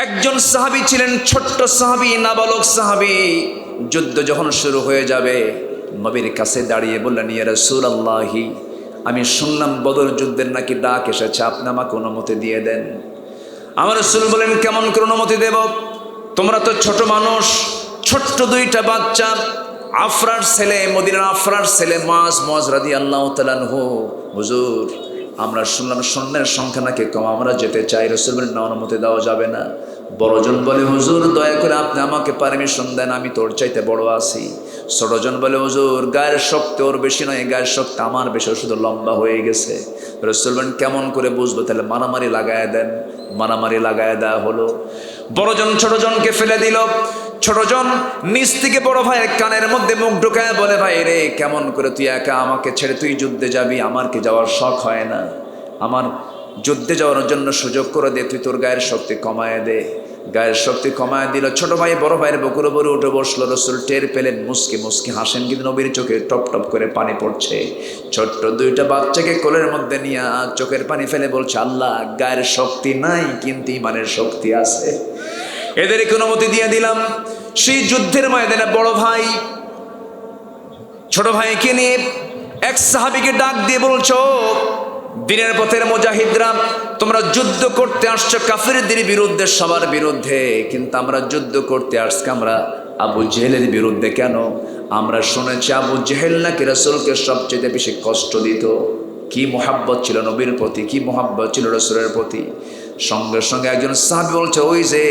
একজন সাহাবী ছিলেন, ছোট্ট সাহাবী, নাবালক সাহাবী। যুদ্ধ যখন শুরু হয়ে যাবে, নবীর কাছে দাঁড়িয়ে বললেন, ইয়া রাসূলুল্লাহি, আমি শুনলাম বদর যুদ্ধের নাকি ডাক এসেছে, আপনি আমাকে অনুমতি দিয়ে দেন। আমার রাসূল বলেন, কেমন করে অনুমতি দেব? তোমরা তো ছোট মানুষ, ছোট্ট দুইটা বাচ্চা, আফরার ছেলে, মদিনার আফরার ছেলে মুআজ রাদিয়াল্লাহু তাআলা আনহু। হুজুর, আমরা শুনলাম সৈন্যের সংখ্যা নাকি কম, আমরা যেতে চাই। রাসূল বলেন, না, অনুমতি দেওয়া যাবে না। বড়জন বলে, হুজুর দয়া করে আপনি আমাকে পারমিশন দেন, আমি তোর চাইতে বড় আছি। ছোটজন বলে, হুজুর গায়ের শক্তি ওর বেশি নয়, গায়ের শক্তি আমার বেশি, শুধু লম্বা হয়ে গেছে। রাসূল বলেন, কেমন করে বুঝবো? তাহলে মারামারি লাগায় দেন। মারামারি লাগায় দেওয়া হলো। বড়জন ছোটজনকে ফেলে দিল। ছোটজন নিচ থেকে বড় ভাইয়ের কানের মধ্যে মুখ ঢুকায় বলে, ভাই রে, কেমন করে তুই একা আমাকে ছেড়ে তুই যুদ্ধে যাবি? আমার কি যাওয়ার শখ হয় না? আমার যুদ্ধে যাওয়ার জন্য সুযোগ করে দে, তুই তোর গায়ের শক্তি কমায় দে। গায়ের শক্তি কমায় দিল। ছোট ভাই বড় ভাইয়ের বুকের উপরে উঠে বসলো। রাসূল টের পেলেন, মুস্কি মুস্কি হাসেন, কিন্তু নবীর চোখে টপ টপ করে পানি পড়ছে। ছোট্ট দুইটা বাচ্চাকে কোলের মধ্যে নিয়ে চোখের পানি ফেলে বলছে, আল্লাহ, গায়ের শক্তি নাই কিন্তু ইমানের শক্তি আছে, এদেরকে অনুমতি দিয়ে দিলাম। সেই যুদ্ধের ময়দানে বড় ভাই ছোট ভাইকে নিয়ে এক সাহাবীকে ডাক দিয়ে বলছো, দিনের পথের মুজাহিদরা, তোমরা যুদ্ধ করতে আসছো কাফিরদের বিরুদ্ধে, সবার বিরুদ্ধে, কিন্তু আমরা যুদ্ধ করতে আসছি আমরা আবু জেহেলের বিরুদ্ধে। কেন? আমরা শুনেছি আবু জেহেল নাকি রাসূলকে সবচেয়ে বেশি কষ্ট দিত। কি মোহাব্বত ছিল নবীর প্রতি, কি মোহাব্বত ছিল রাসূলের প্রতি। সঙ্গে সঙ্গে একজন সাহাবী বলছে, ওই যে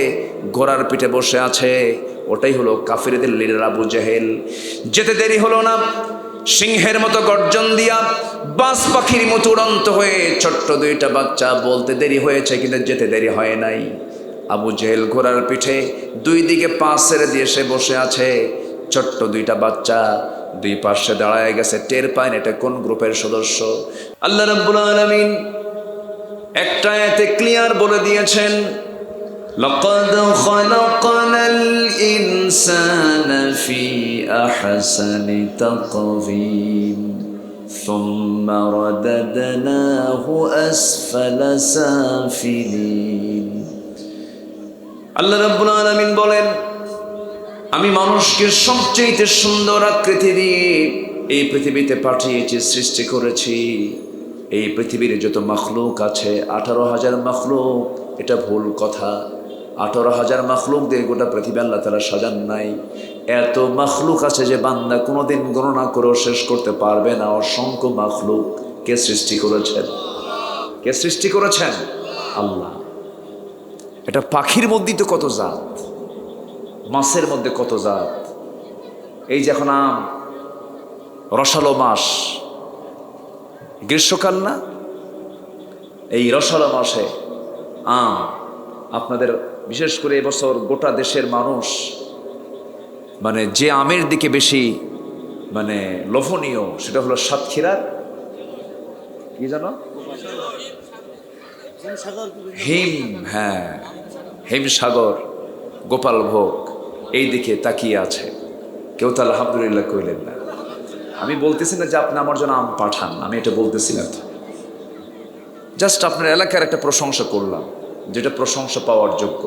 ঘোড়ার পিঠে বসে আছে, ওটাই হলো কাফিরদের লিডার আবু জেহেল। যেতে দেরি হলো না, সিংহের মতো গর্জন দিয়া বাজ পাখির মতো উড়ন্ত হয়ে ছোট্ট দুইটা বাচ্চা, বলতে দেরি হয়েছে কিন্তু যেতে দেরি হয় নাই। আবু জেহেল ঘোড়ার পিঠে দুই দিকে পা ছেড়ে দিয়ে সে বসে আছে। ছোট্ট দুইটা বাচ্চা দুই পাশে দাঁড়ায় গেছে, টের পায় না এটা কোন গ্রুপের সদস্য। আল্লাহ রাব্বুল আলামিন একটা আয়াতে ক্লিয়ার বলে দিয়েছেন, লাকাদ খালাকানাল ইনসানা ফি আহসানি তাকওয়িম সুম্মা রাদাদনাহু আসফালা সাফিলিন। আল্লাহ রাব্বুল আলামিন বলেন, আমি মানুষকে সবচেয়ে সুন্দর আকৃতি দিয়ে এই পৃথিবীতে পাঠিয়েছি, সৃষ্টি করেছি। এই পৃথিবীর যত মখলুক আছে 18,000 মখলুক, এটা ভুল কথা। 18,000 মখলুক দিয়ে গোটা পৃথিবী আল্লাহ তাআলা সাজান নাই। এত মখলুক আছে যে বান্দা কোনোদিন গণনা করেও শেষ করতে পারবে না। অসংখ্য মখলুক। কে সৃষ্টি করেছেন? কে সৃষ্টি করেছেন? আল্লাহ। এটা পাখির মধ্যেই তো কত জাত, মাছের মধ্যে কত জাত। এই যে এখন আম, রসালো মাস, গ্রীষ্মকাল না, এই রসালো মাসে আম, আপনাদের বিশেষ করে এবছর গোটা দেশের মানুষ মানে যে আমের দিকে বেশি মানে লোভনীয়, সেটা হলো সাতক্ষীরার কি জানো, হিমসাগর, গোপাল ভোগ, এই দিকে তাকিয়ে আছে। কেউ তো আলহামদুলিল্লাহ কইলেন না। আমি বলতেছি না যে আপনি আমার জন্য আম পাঠান, আমি এটা বলতেছি না। জাস্ট আপনার এলাকার একটা প্রশংসা করলাম, যেটা প্রশংসা পাওয়ার যোগ্য।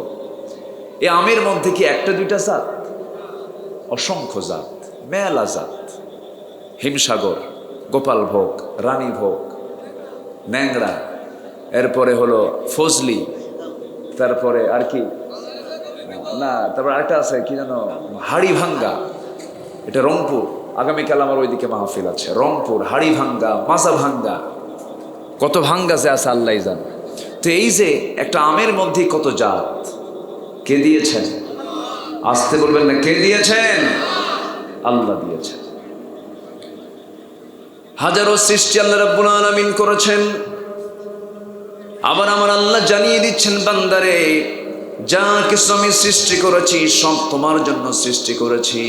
এই আমের মধ্যে কি একটা দুইটা জাত? অসংখ্য জাত, মেলা জাত। হিমসাগর, গোপাল ভোগ, রানী ভোগ, ন্যাংড়া, এরপরে হলো ফজলি, তারপরে আর কি না, তারপর আরেকটা আছে কি জানো, হাড়ি ভাঙ্গা, এটা রংপুর। আগামীকাল আমার ওইদিকে মাহফিল আছে। রংপুর, হাড়ি ভাঙ্গা, মাজা ভাঙ্গা, কত ভাঙ্গা যে আছে আল্লাহ জান। তো এই যে একটা আমের মধ্যে কত জাত, কে দিয়েছেন? আসতে বলবেন না, কে দিয়েছেন? আল্লাহ দিয়েছেন। হাজারো সৃষ্টি আল্লাহ রাব্বুল আলামিন করেছেন। আবার আমার আল্লাহ জানিয়ে দিচ্ছেন, বান্দারে, যা কিছু আমি সৃষ্টি করেছি সব তোমার জন্য সৃষ্টি করেছি।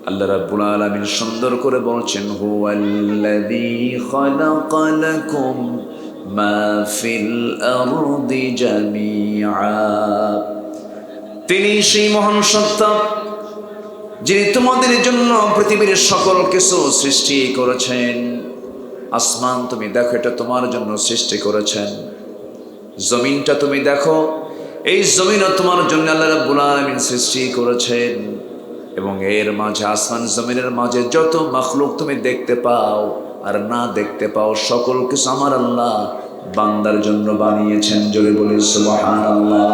আল্লাহ রাব্বুল আলামিন সুন্দর করে বলছেন, হুয়াল্লাযী খালাকা লাকুম মা ফিল আরদি জামিআ। তিনি সেই মহান সত্তা যিনি তোমাদের জন্য পৃথিবীর সকল কিছু সৃষ্টি করেছেন। আসমান তুমি দেখো, এটা তোমার জন্য সৃষ্টি করেছেন। জমিনটা তুমি দেখো, এই জমিনও তোমার জন্য আল্লাহ রাব্বুল আলামিন সৃষ্টি করেছেন, এবং এর মাঝে আসমান জমিনের মাঝে যত মাখলুক তুমি দেখতে পাও আর না দেখতে পাও, সকল কিছু আমার আল্লাহ বান্দার জন্য বানিয়েছেন। জোরে বলি সুবহানাল্লাহ।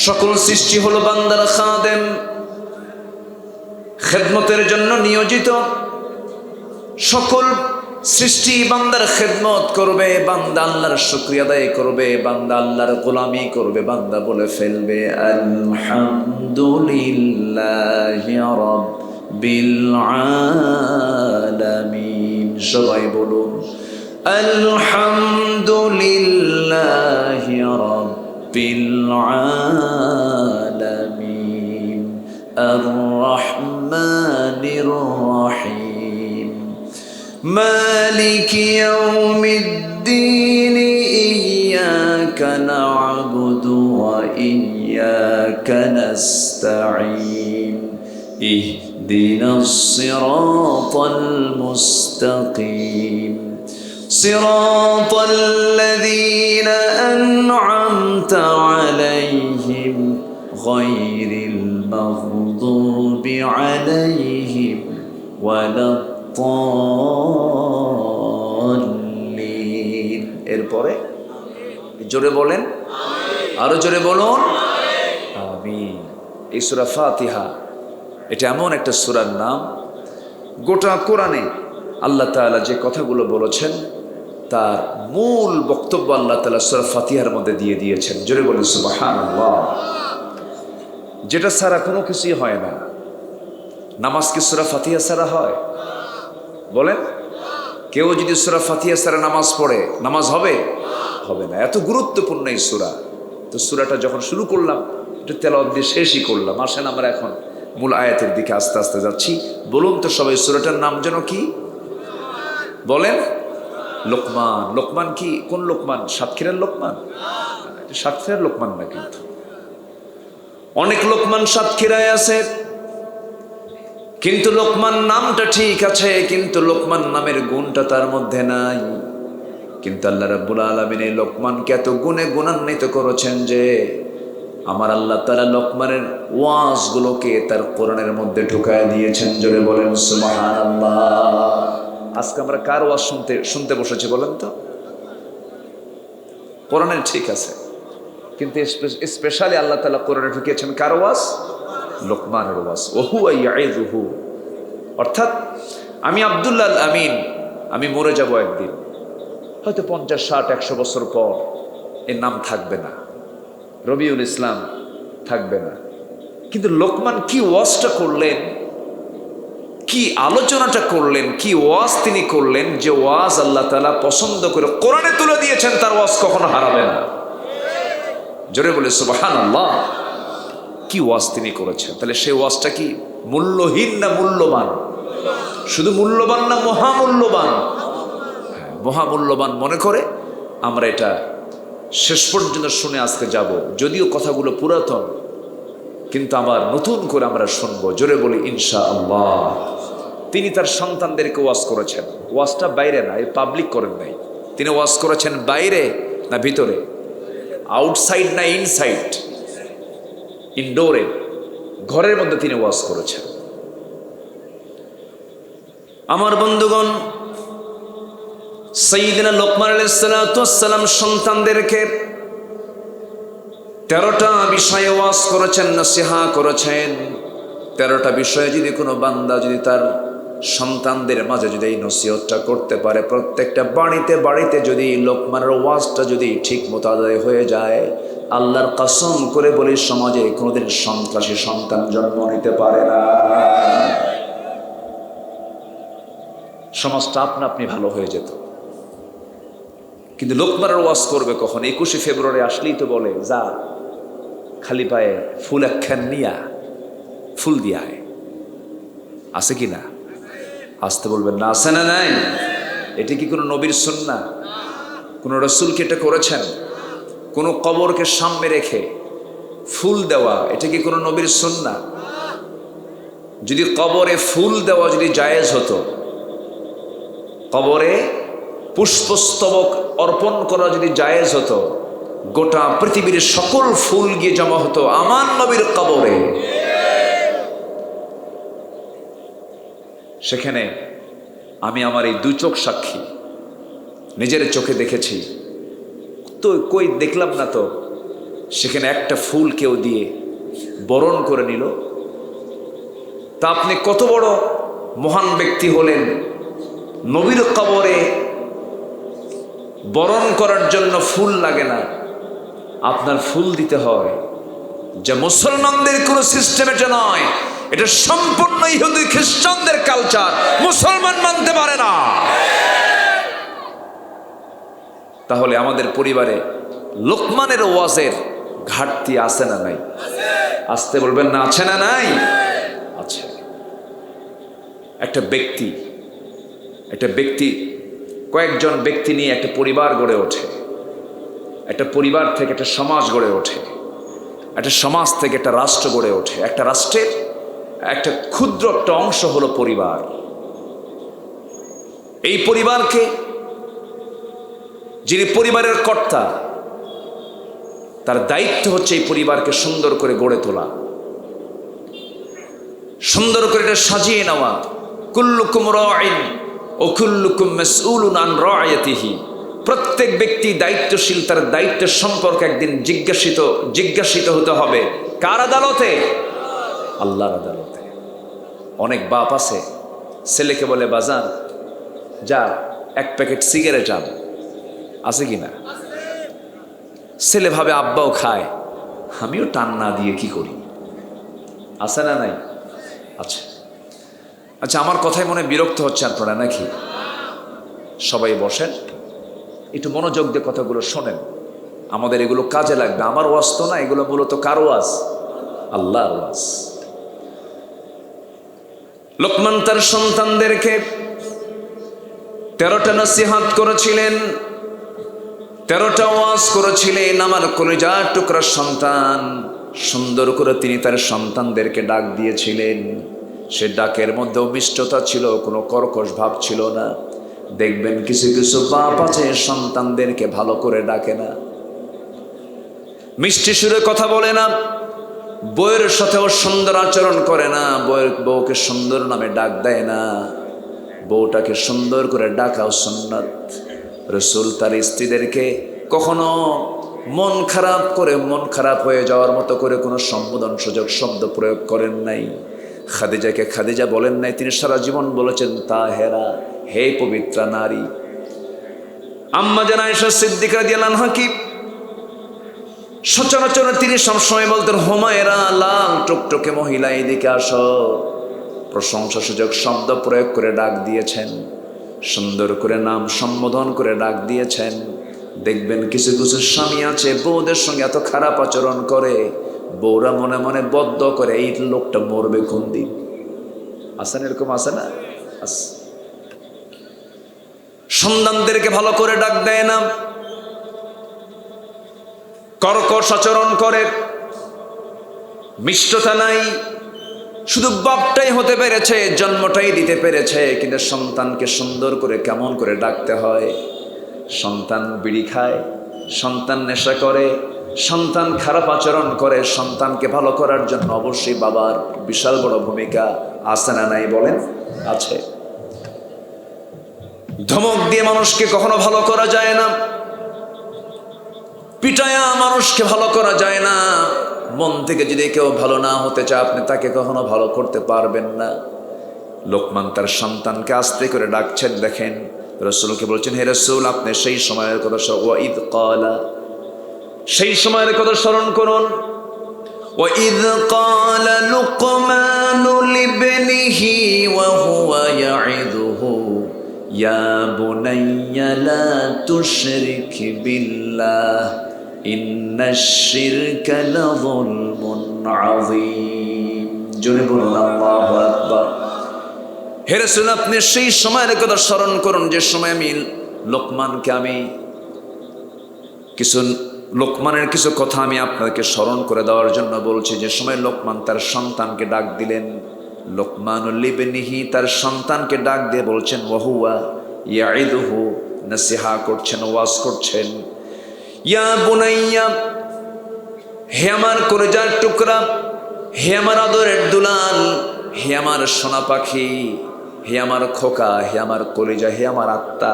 সকল সৃষ্টি হলো বান্দার খাদেম, খেদমতের জন্য নিয়োজিত। সকল সৃষ্টি বান্দার খেদমত করবে, বান্দা আল্লাহর শুকরিয়া আদায় করবে, বান্দা আল্লাহর গোলামি করবে, বান্দা বলে ফেলবে আলহামদুলিল্লাহি রাব্বিল আলামিন। সবাই বলুন আলহামদুলিল্লাহি রাব্বিল আলামিন আর রহমানির রহিম মালিকি ইয়াউমিদ্দিন ইয়্যাকা না'বুদু ওয়া ইয়্যাকা নাস্তাঈন ইহদিনাস সিরাতাল মুস্তাকিম সিরাতাল লাযীনা আন'আমতা আলাইহিম গায়রিল মাগদুবি আলাইহিম ওয়ালাদ-দাল্লিন। এরপরে জোরে বলেন, আরো জোরে বলুন আমিন। এই সূরা ফাতিহা এটা এমন একটা সূরার নাম, গোটা কোরআনে আল্লাহ তাআলা যে কথাগুলো বলেছেন তার মূল বক্তব্য আল্লাহ তাআলা সূরা ফাতিহার মধ্যে দিয়ে দিয়েছেন। জোরে বলেন সুবহানাল্লাহ। যেটা ছাড়া কোনো কিছুই হয় না। নামাজ কি সূরা ফাতিহা ছাড়া হয়? বলেন, কেউ যদি সূরা ফাতিহা ছাড়া নামাজ পড়ে, নামাজ হবে? হবে না। এত গুরুত্বপূর্ণ এই সূরা। তো সূরাটা যখন শুরু করলাম, এটা তেলাওয়াত দিয়ে শেষই করলাম। আসেন আমরা এখন মূল আয়াতের দিকে আস্তে আস্তে যাচ্ছি। বলুন তো সবাই, সূরাটার নাম যেন কি? বলেন, লোকমান। লোকমান কি? কোন লোকমান? সাতক্ষীরার লোকমান? সাতক্ষীরার লোকমান না, কিন্তু অনেক লোকমান সাতক্ষীরায় আছে, কিন্তু লোকমান নামটা ঠিক আছে, কিন্তু লোকমান নামের গুণটা তার মধ্যে নাই। কিন্তু আল্লাহ রাব্বুল আলামিন এই লোকমানকে এত গুণে গুণান্বিত করেছেন যে আমার আল্লাহ তাআলা লোকমানের ওয়াজগুলোকে তার কোরআনের মধ্যে ঢুকায় দিয়েছেন। জোরে বলেন সুবহানাল্লাহ। আজকে আমরা কার ওয়াজ শুনতে বসেছি বলেন তো? কোরআনের ঠিক আছে, কিন্তু স্পেশালি আল্লাহ তাআলা কোরআনে ঢুকিয়েছেন কার ওয়াজ? লোকমানের ওয়াজ। ওহুয়া ইয়াইযুহু, অর্থাৎ আমি আব্দুল্লাহ আল আমিন, আমি মরে যাব একদিন, হয়তো 50, 60, 100 বছর পর এর নাম থাকবে না, রবিউল ইসলাম থাকবে না। কিন্তু লোকমান কি ওয়াজটা করলেন, কি আলোচনাটা করলেন, কি ওয়াজ তিনি করলেন, যে ওয়াজ আল্লাহ তাআলা পছন্দ করে কোরআনে তুলে দিয়েছেন, তার ওয়াজ কখনো হারাবে না। জোরে বলে সুবহানাল্লাহ। কি ওয়াজ তিনি করেছেন? তাহলে সেই ওয়াজটা কি মূল্যহীন না মূল্যবান? শুধু মূল্যবান না মহামূল্যবান? মহামূল্যবান মনে করে আমরা এটা শেষ পর্যন্ত শুনে আজকে যাব। যদিও কথাগুলো পুরাতন, কিন্তু আবার নতুন করে আমরা শুনবো। জোরে বলি ইনশাআল্লাহ। তিনি তার সন্তানদেরকে ওয়াজ করেছেন। ওয়াজটা বাইরে না, পাবলিক করেন নাই। তিনি ওয়াজ করেছেন বাইরে না ভিতরে? আউটসাইড না ইনসাইড? ইনডোরে, ঘরের মধ্যে তিনি ওয়াজ করেছেন। আমার বন্ধুগণ, সাইয়্যিদিনা লোকমান আলাইহিস সালাতু ওয়াস সালাম সন্তানদেরকে 13টা বিষয়ে ওয়াজ করেছেন, নসিহা করেছেন। 13টা বিষয়ে যদি কোনো বান্দা যদি তার সন্তানদের মাঝে যদি এই নসিহতটা করতে পারে, প্রত্যেকটা বাড়িতে বাড়িতে যদি লোকমানের ওয়াজটা যদি ঠিক মতো আদায় হয়ে যায়, আল্লাহর কসম করে বলি সমাজে কোনোদিন সন্ত্রাসী সন্তান জন্ম নিতে পারে না। সমাজটা আপনা আপনি ভালো হয়ে যেত। কিন্তু লোকমানের ওয়াজ করবে কখন? 21শে ফেব্রুয়ারি আসলেই তো বলে যা খালি পায়ে ফুল একখান নিয়া ফুল দিয়ায়। আছে কি না? আসতে বলবেন না, আছে না নাই? এটি কি কোনো নবীর সুন্নাহ? কোন রাসূল কি এটা করেছেন? কোন কবরকে সামনে রেখে ফুল দেওয়া, এটা কি কোনো নবীর সুন্নাহ? যদি কবরে ফুল দেওয়া যদি জায়েজ হতো, কবরে পুষ্পস্তবক অর্পণ করা যদি জায়েজ হতো, গোটা পৃথিবীর সকল ফুল গিয়ে জমা হতো আমার নবীর কবরে। সেখানে আমি আমার এই দুই চোখ সাক্ষী, নিজের চোখে দেখেছি তো, কই দেখলাম না তো। সেখানে একটা ফুল কেউ দিয়ে বরণ করে নিল। তা আপনি কত বড় মহান ব্যক্তি হলেন, নবীর কবরে বরণ করার জন্য ফুল লাগে না, আপনার ফুল দিতে হয়। যা মুসলমানদের কোনো সিস্টেম এটা নয়, এটা সম্পূর্ণ ইহুদি খ্রিস্টানদের কালচার, মুসলমান মানতে পারে না। তাহলে আমাদের পরিবারে লোকমানের ওয়াজের ঘাটতি আছে না নাই? আসতে বলবেন না, আছে না নাই? আছে। একটা ব্যক্তি কয়েকজন ব্যক্তি নিয়ে একটা পরিবার গড়ে ওঠে, একটা পরিবার থেকে একটা সমাজ গড়ে ওঠে, একটা সমাজ থেকে একটা রাষ্ট্র গড়ে ওঠে। একটা রাষ্ট্রের একটা ক্ষুদ্র একটা অংশ হলো পরিবার। এই পরিবারকে, যিনি পরিবারের কর্তা, তার দায়িত্ব হচ্ছে এই পরিবারকে সুন্দর করে গড়ে তোলা, সুন্দর করে এটা সাজিয়ে নেওয়া। কুল্লুকুম রাইন ও কুল্লুকুম মাসউলুন আন রাইয়াতিহি। প্রত্যেক ব্যক্তি দায়িত্বশীল, তার দায়িত্ব সম্পর্কে একদিন জিজ্ঞাসিত হতে হবে। কার আদালতে? আল্লাহর আদালতে। অনেক বাপ আছে, ছেলেকে বলে বাজান যা এক প্যাকেট সিগারেট আন, আছে কিনা? ছেলে ভাবে আব্বাও খায়, আমিও টান না দিয়ে কি করি, আছে না নাই? আচ্ছা আচ্ছা, আমার কথায় মনে বিরক্ত হচ্ছে আপনারা নাকি? সবাই বসেন, একটু মনোযোগ দিয়ে কথাগুলো শোনেন, আমাদের এগুলো কাজে লাগবে। আমার ওয়াজ তো না, এগুলো মূলত কার ওয়াজ? আল্লাহর ওয়াজ। লোকমান তার সন্তানদেরকে 13টা নসিহত করেছিলেন, 13টা ওয়াজ করেছিলেন। আমার কলিজার টুকরা সন্তান, সুন্দর করে তিনি তার সন্তানদেরকে ডাক দিয়েছিলেন। সে ডাকের মধ্যেও মিষ্টতা ছিল, কোনো কর্কশ ভাব ছিল না। দেখবেন কিছু কিছু বাপ আছে সন্তানদেরকে ভালো করে ডাকে না, মিষ্টি সুরে কথা বলে না, বউয়ের সাথেও সুন্দর আচরণ করে না, বউকে সুন্দর নামে ডাক দেয় না। বউটাকে সুন্দর করে ডাকাও সুন্নাত। রাসূল তার স্ত্রীদেরকে কখনো মন খারাপ হয়ে যাওয়ার মতো করে কোনো সম্বোধন সুযোগ শব্দ প্রয়োগ করেন নাই। খাদিজাকে খাদিজা বলেন নাই, তিনি সারা জীবন বলেছেন তাহেরা, হে পবিত্রা নারী। আম্মা জান আয়েশা সিদ্দিকা রাদিয়াল্লাহু আনহা কি সচরাচর তিনি সবসময় বলতেন, হুমায়রা লাল টুকটুকে মহিলা এদিকে আসো। প্রশংসা সুযোগ শব্দ প্রয়োগ করে ডাক দিয়েছেন, সুন্দর করে নাম সম্বোধন করে ডাক দিয়েছেন। দেখবেন কিছু কিছু স্বামী আছে বউদের সঙ্গে এত খারাপ আচরণ করে, বউরা মনে মনে বদ্ধ করে এই লোকটা মরবে কোন দিন। আসেন, এরকম আছে না? সন্তানদেরকে ভালো করে ডাক দেয় না, কর্কশ আচরণ করে, মিষ্টতা নাই। শুধু বাপটাই হতে পেরেছে, জন্মটাই দিতে পেরেছে, কিন্তু সন্তানকে সুন্দর করে কেমন করে ডাকতে হয়। সন্তান বিড়ি খায়, সন্তান নেশা করে, সন্তান খারাপ আচরণ করে, সন্তানকে ভালো করার জন্য অবশ্যই বাবার বিশাল বড় ভূমিকা আছে না নাই? বলেন, আছে। ধমক দিয়ে মানুষকে কখনো ভালো করা যায় না, পিটায়া মানুষকে ভালো করা যায় না। মন থেকে যদি কেউ ভালো না হতে চায়, আপনি তাকে কখনো ভালো করতে পারবেন না। লোকমান তার সন্তানকে আস্তে করে ডাকছেন। দেখেন, রাসূলকে বলছেন, হে রাসূল, আপনি সেই সময়ের কথা ওয়াইদ ক্বালা, সেই সময়ের কথা স্মরণ করুন। ওয়াইদ ক্বালা লুকমানু লিবনিহি ওয়া হুয়া ইয়াইদুহু ইয়া বুনাইয়া লা তুশরিক বিল্লাহ ইন্নাশ শিরকা লাযুলমুন আযীম। জোরে বলুন আল্লাহু আকবার। হে রাসূল, আপনি সেই সময়ের কথা স্মরণ করুন যে সময় আমি লোকমানের কিছু কথা আমি আপনাকে স্মরণ করে দেওয়ার জন্য বলছি। যে সময় লোকমান তার সন্তানকে ডাক দিলেন, লোকমানুল লিবনিহি, তার সন্তানকে ডাক দিয়ে বলছেন, ওয়া হুয়া ইয়াইদুহু, নসিহা করছেন, ওয়াজ করছেন, ইয়া বুনাইয়া, হে আমার কলেজার টুকরা, হে আমার আদরের দুলাল, হে আমার সোনা পাখি, হে আমার খোকা, হে আমার কলেজা, হে আমার আত্মা।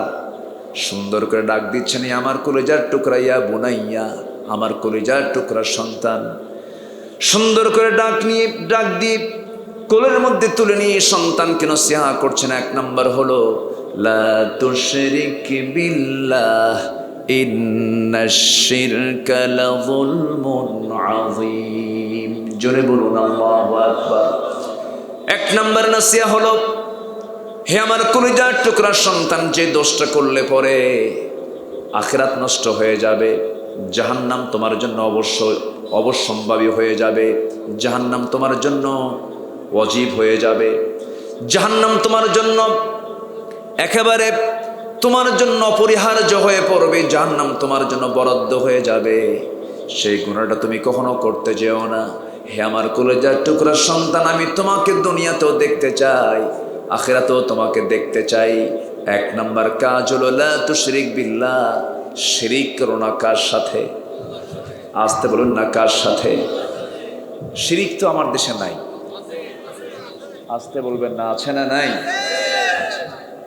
সুন্দর করে ডাক দিচ্ছেন, হে আমার কলেজার টুকরা, ইয়া বুনাইয়া, আমার কলেজার টুকরা সন্তান। সুন্দর করে ডাক দিয়ে কোলের মধ্যে তুলে নিয়ে সন্তানকে নসিহা করছেন। এক নাম্বার হলো লা তুশরিক বিল্লাহ ইন্নাশ শিরকা লাযুলমুন আযীম। জোরে বলুন আল্লাহু আকবার। এক নাম্বার নসিহা হলো, হে আমার কলিজার টুকরা সন্তান, যে দোষটা করলে পরে আখিরাত নষ্ট হয়ে যাবে, জাহান্নাম তোমার জন্য অবশ্যম্ভাবী হয়ে যাবে, জাহান্নাম তোমার জন্য ওয়াজিব হয়ে যাবে, জাহান্নাম তোমার জন্য একেবারে তোমার জন্য অপরিহার্য হয়ে পড়বে, জাহান্নাম তোমার জন্য বরাদ্দ হয়ে যাবে। সেই গুনাহটা তুমি কখনো করতে যেও না। হে আমার কলিজার টুকরা সন্তান, আমি তোমাকে দুনিয়াতেও দেখতে চাই, আখিরাতেও তোমাকে দেখতে চাই। এক নাম্বার কাজ হলো লা তুশরিক বিল্লাহ, শিরিক করো না। কার সাথে? আসতে বলুন না, কার সাথে? শিরিক তো আমার দেশে নাই। আসতে বলবেন না, আছে না নাই?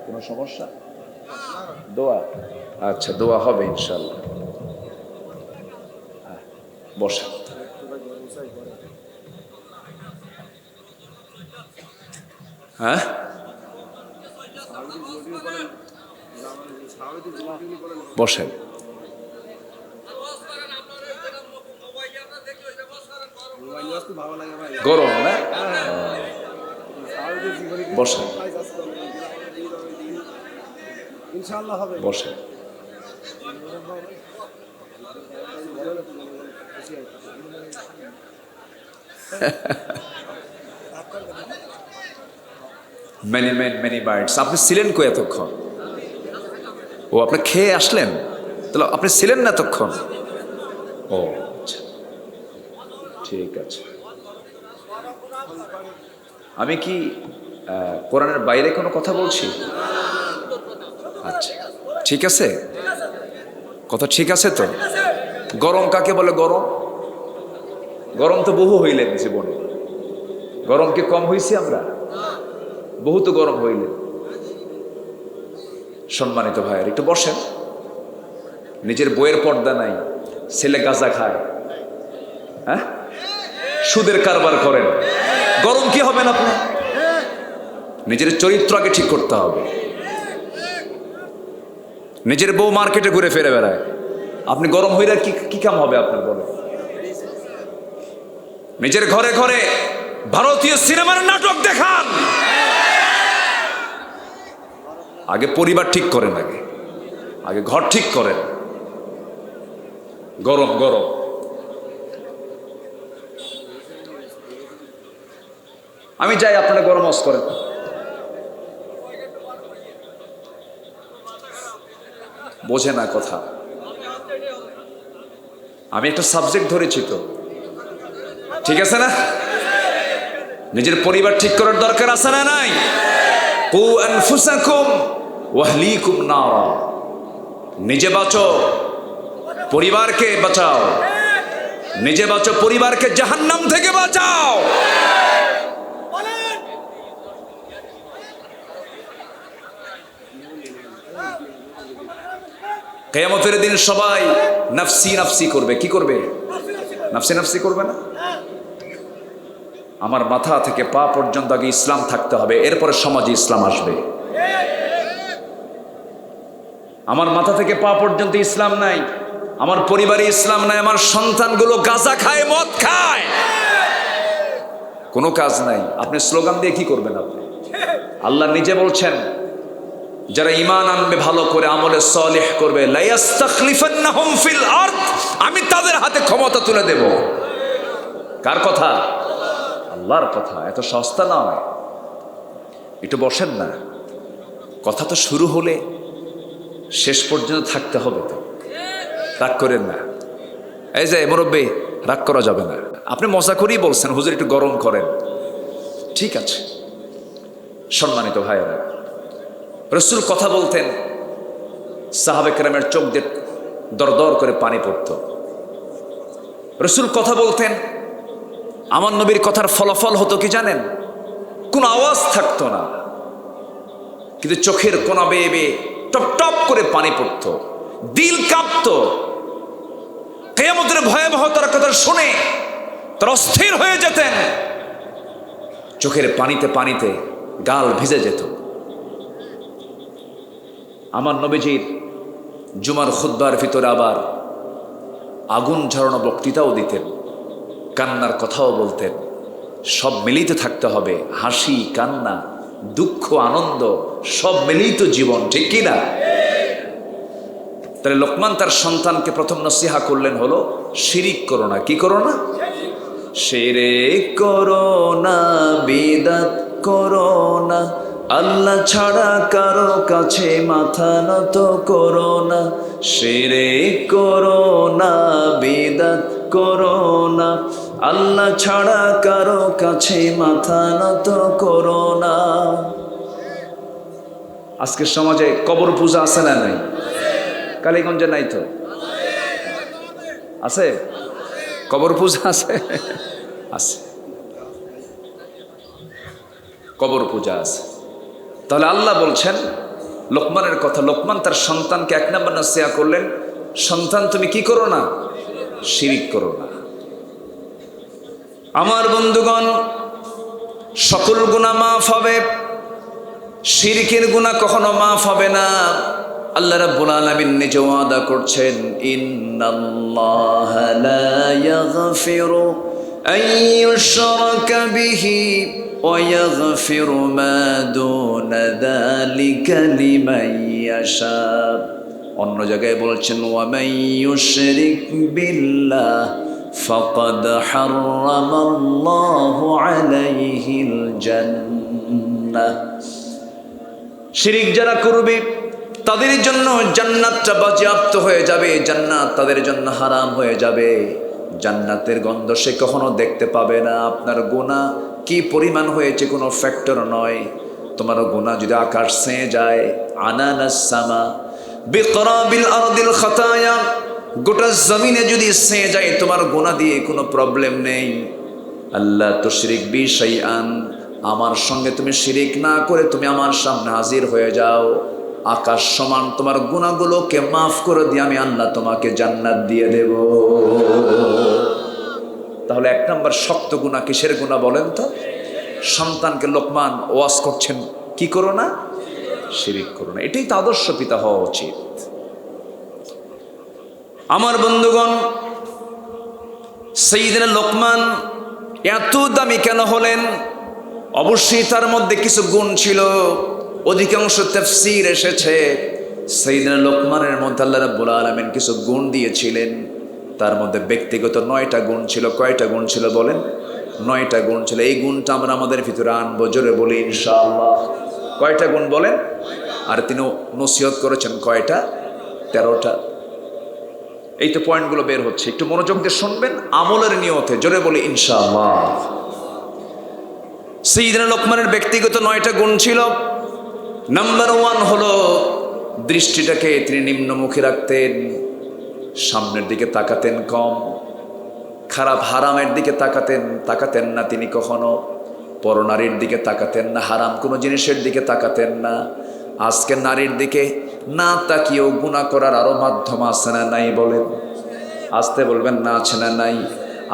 কোনো সমস্যা? দোয়া, আচ্ছা দোয়া হবে ইনশাল্লাহ। বসা। হ্যাঁ, বসেন। গরম না? বসেন বসেন। Many men many birds. আপনি ছিলেন কই এতক্ষণ? ও, আপনি খেয়ে আসলেন? তাহলে আপনি ছিলেন না এতক্ষণ? ও আচ্ছা, ঠিক আছে। আমি কি কোরআনের বাইরে কোনো কথা বলছি? আচ্ছা, ঠিক আছে, কথা ঠিক আছে তো? গরম কাকে বলে? গরম, গরম তো বহু হইলেন জীবনে। গরম কি কম হয়েছি আমরা? বহু তো গরম হইলেন। সম্মানিত ভাইয়ের, একটু বসেন। নিজের বইয়ের পর্দা নাই, ছেলে গাঁজা খায়, হ্যাঁ, সুদের কারবার করেন, গরম কি হবেন আপনি? নিজের চরিত্র আগে ঠিক করতে হবে। নিজের বউ মার্কেটে ঘুরে ফিরে বেড়ায়, আপনি গরম হইলে কি কাম হবে আপনার? বলে নিজের ঘরে ঘরে ভারতীয় সিনেমার নাটক দেখান। আগে পরিবার ঠিক করেন, আগে ঘর ঠিক করেন। গরম গরম, আমি যাই, আপনারা গরম অস করেন। বোঝে না কথা। আমি একটা সাবজেক্ট ধরেছি তো, ঠিক আছে না? নিজের পরিবার ঠিক করার দরকার আছে না নাই? কু আনফুসাকুম ওয়া আহলিকুম নারা। নিজে বাঁচো, পরিবারকে বাঁচাও। নিজে বাঁচো, পরিবারকে জাহান্নাম থেকে বাঁচাও। কিয়ামতের দিন সবাই নাফসি নাফসি করবে। কি করবে? নাফসি নাফসি করবে না? আমার মাথা থেকে পা পর্যন্ত আগে ইসলাম থাকতে হবে, এরপরে সমাজে ইসলাম আসবে। আমার মাথা থেকে পা পর্যন্ত ইসলাম নাই, আমার পরিবারে ইসলাম নাই, আমার সন্তানগুলো গাঁজা খায়, মদ খায়, কোনো কাজ নাই। আপনি স্লোগান দিয়ে কি করবেন? আপনি, আল্লাহ নিজে বলছেন, যারা ঈমান আনবে, ভালো করে আমলে সালেহ করবে, লা ইস্তাখলিফান্নাহুম ফিল আরদ, আমি তাদের হাতে ক্ষমতা তুলে দেব। কার কথা? আল্লাহর কথা। এত সস্তা নয়। একটু বসেন না, কথা তো শুরু হলে শেষ পর্যন্ত থাকতে হবে তো। রাগ করেন না। এই যে মুরব্বী, রাগ করা যাবে না। আপনি মজা করেই বলছেন হুজুর একটু গরম করেন, ঠিক আছে। সম্মানিত ভাইয়েরা, রাসূল কথা বলতেন, সাহাবে কেরামের চোখ দিয়ে দরদর করে পানি পড়ত। রসুল কথা বলতেন, আমার নবীর কথার ফলাফল হতো কি জানেন? কোনো আওয়াজ থাকতো না, কিন্তু চোখের কোনা বেয়ে বেয়ে টপ টপ করে পানি পড়ত, দিল কাঁপত। কিয়ামতের ভয়াবহতার কথা শুনে তারা অস্থির হয়ে যেতেন, চোখের পানিতে পানিতে গাল ভিজে যেত। আমার নবীজির জুমার খুতবার ভিতরে আবার আগুন ঝরানো বক্তৃতাও দিতেন, কান্নার কথাও বলতেন। সব মিলিত থাকতে হবে, হাসি কান্না দুঃখ আনন্দ সব মিলিত জীবন, ঠিক কি না? তাহলে লোকমান তার সন্তানকে প্রথম নসিহা করলেন হলো শিরিক করো না। কি করো না? শিরিক করো না, বিদআত করো না, আল্লাহ ছাড়া কারো কাছে মাথা নত করো না। শিরিক করো না, বিদআত করো না, আল্লাহ ছাড়া কারো কাছে মাথা নত করো না। আজকের সমাজে কবর পূজা আছে না নাই? কালীগঞ্জে নাই তো? আছে? কবর পূজা আছে? আছে, কবর পূজা আছে। তাহলে আল্লাহ বলছেন লোকমানের কথা, লোকমান তার সন্তানকে এক নম্বর নসিহত করলেন, সন্তান তুমি কি করো না? শিরিক করো না। আমার বন্ধুগণ, সকল গুনাহ মাফ হবে, শিরকের গুনাহ কখনো মাফ হবে না। আল্লাহ রাব্বুল আলামিন নিজে ওয়াদা করছেন, ইন্নাল্লাহা লা ইয়াগফিরু আন ইউশরাকা বিহি ওয়া ইয়াগফিরু মা দুনা যালিকা লিমান ইয়াশা। অন্য জায়গায় বলছেন, ওয়া মান ইউশরিক বিল্লাহ ফাকাদ হারামাল্লাহু আলাইহিল জান্নাহ। শিরিক যারা করবে তাদের জন্য জান্নাতটা বাজেয়াপ্ত হয়ে যাবে, জান্নাত তাদের জন্য হারাম হয়ে যাবে। জান্নাতের গন্ধ সে কখনো দেখতে পাবে না। আপনার গুনাহ কি পরিমাণ হয়েছে কোনো ফ্যাক্টর নয়। তোমার গুনাহ যদি আকাশ ছেয়ে যায়, আনানাস সামা বিকরাবিল আরদিল খাতায়া, গোটা জমিনে যদি ছেয়ে যায় তোমার গুনাহ দিয়ে কোনো প্রবলেম নেই। আল্লাহ তুশরিক বি শাইআন, আমার সঙ্গে তুমি শিরিক না করে তুমি আমার সামনে হাজির হয়ে যাও, আকাশ সমান তোমার গুনাহগুলোকে মাফ করে দিয়ে আমি আল্লাহ তোমাকে জান্নাত দিয়ে দেব। তাহলে এক নম্বর শক্ত গুনাহ কিসের গুনাহ বলেন তো? সন্তানকে লোকমান ওয়াজ করছেন, কি করো না? শিরিক করো না। এটাই তো আদর্শ পিতা হওয়া উচিত। আমার বন্ধুগণ, সাইয়্যিদনা লোকমান এত দামি কেন হলেন? অবশ্যই তার মধ্যে কিছু গুণ ছিল। অধিকাংশ তাফসীর এসেছে সাইয়্যিদনা লোকমানের মধ্যে আল্লাহ রাব্বুল আলামিন কিছু গুণ দিয়েছিলেন। তার মধ্যে ব্যক্তিগত 9টা গুণ ছিল। কয়টা গুণ ছিল বলেন? 9টা গুণ ছিল। এই গুণটা আমরা আমাদের ভিতরে আনবো, জোরে বলি ইনশাআল্লাহ। কয়টা গুণ বলেন? আর তিনি নসিহত করেছেন কয়টা? 13টা। এই তো পয়েন্টগুলো বের হচ্ছে, একটু মনোযোগ দিয়ে শুনবেন আমলের নিয়তে, জোরে বলি ইনশাআল্লাহ। সাইয়্যিদনা লোকমানের ব্যক্তিগত 9টা গুণ ছিল। নাম্বার 1 হলো দৃষ্টিটাকে তিনি নিম্নমুখী রাখতেন, সামনের দিকে তাকাতেন কম, খারাপ হারামের দিকে তাকাতেন না তিনি কখনো, পরনারীর দিকে তাকাতেন না, হারাম কোনো জিনিসের দিকে তাকাতেন না। আজকে নারীর দিকে না তাকিয়েও গুনাহ করার আরো মাধ্যম আছে না নাই বলেন? আসতে বলবেন না, আছে না নাই?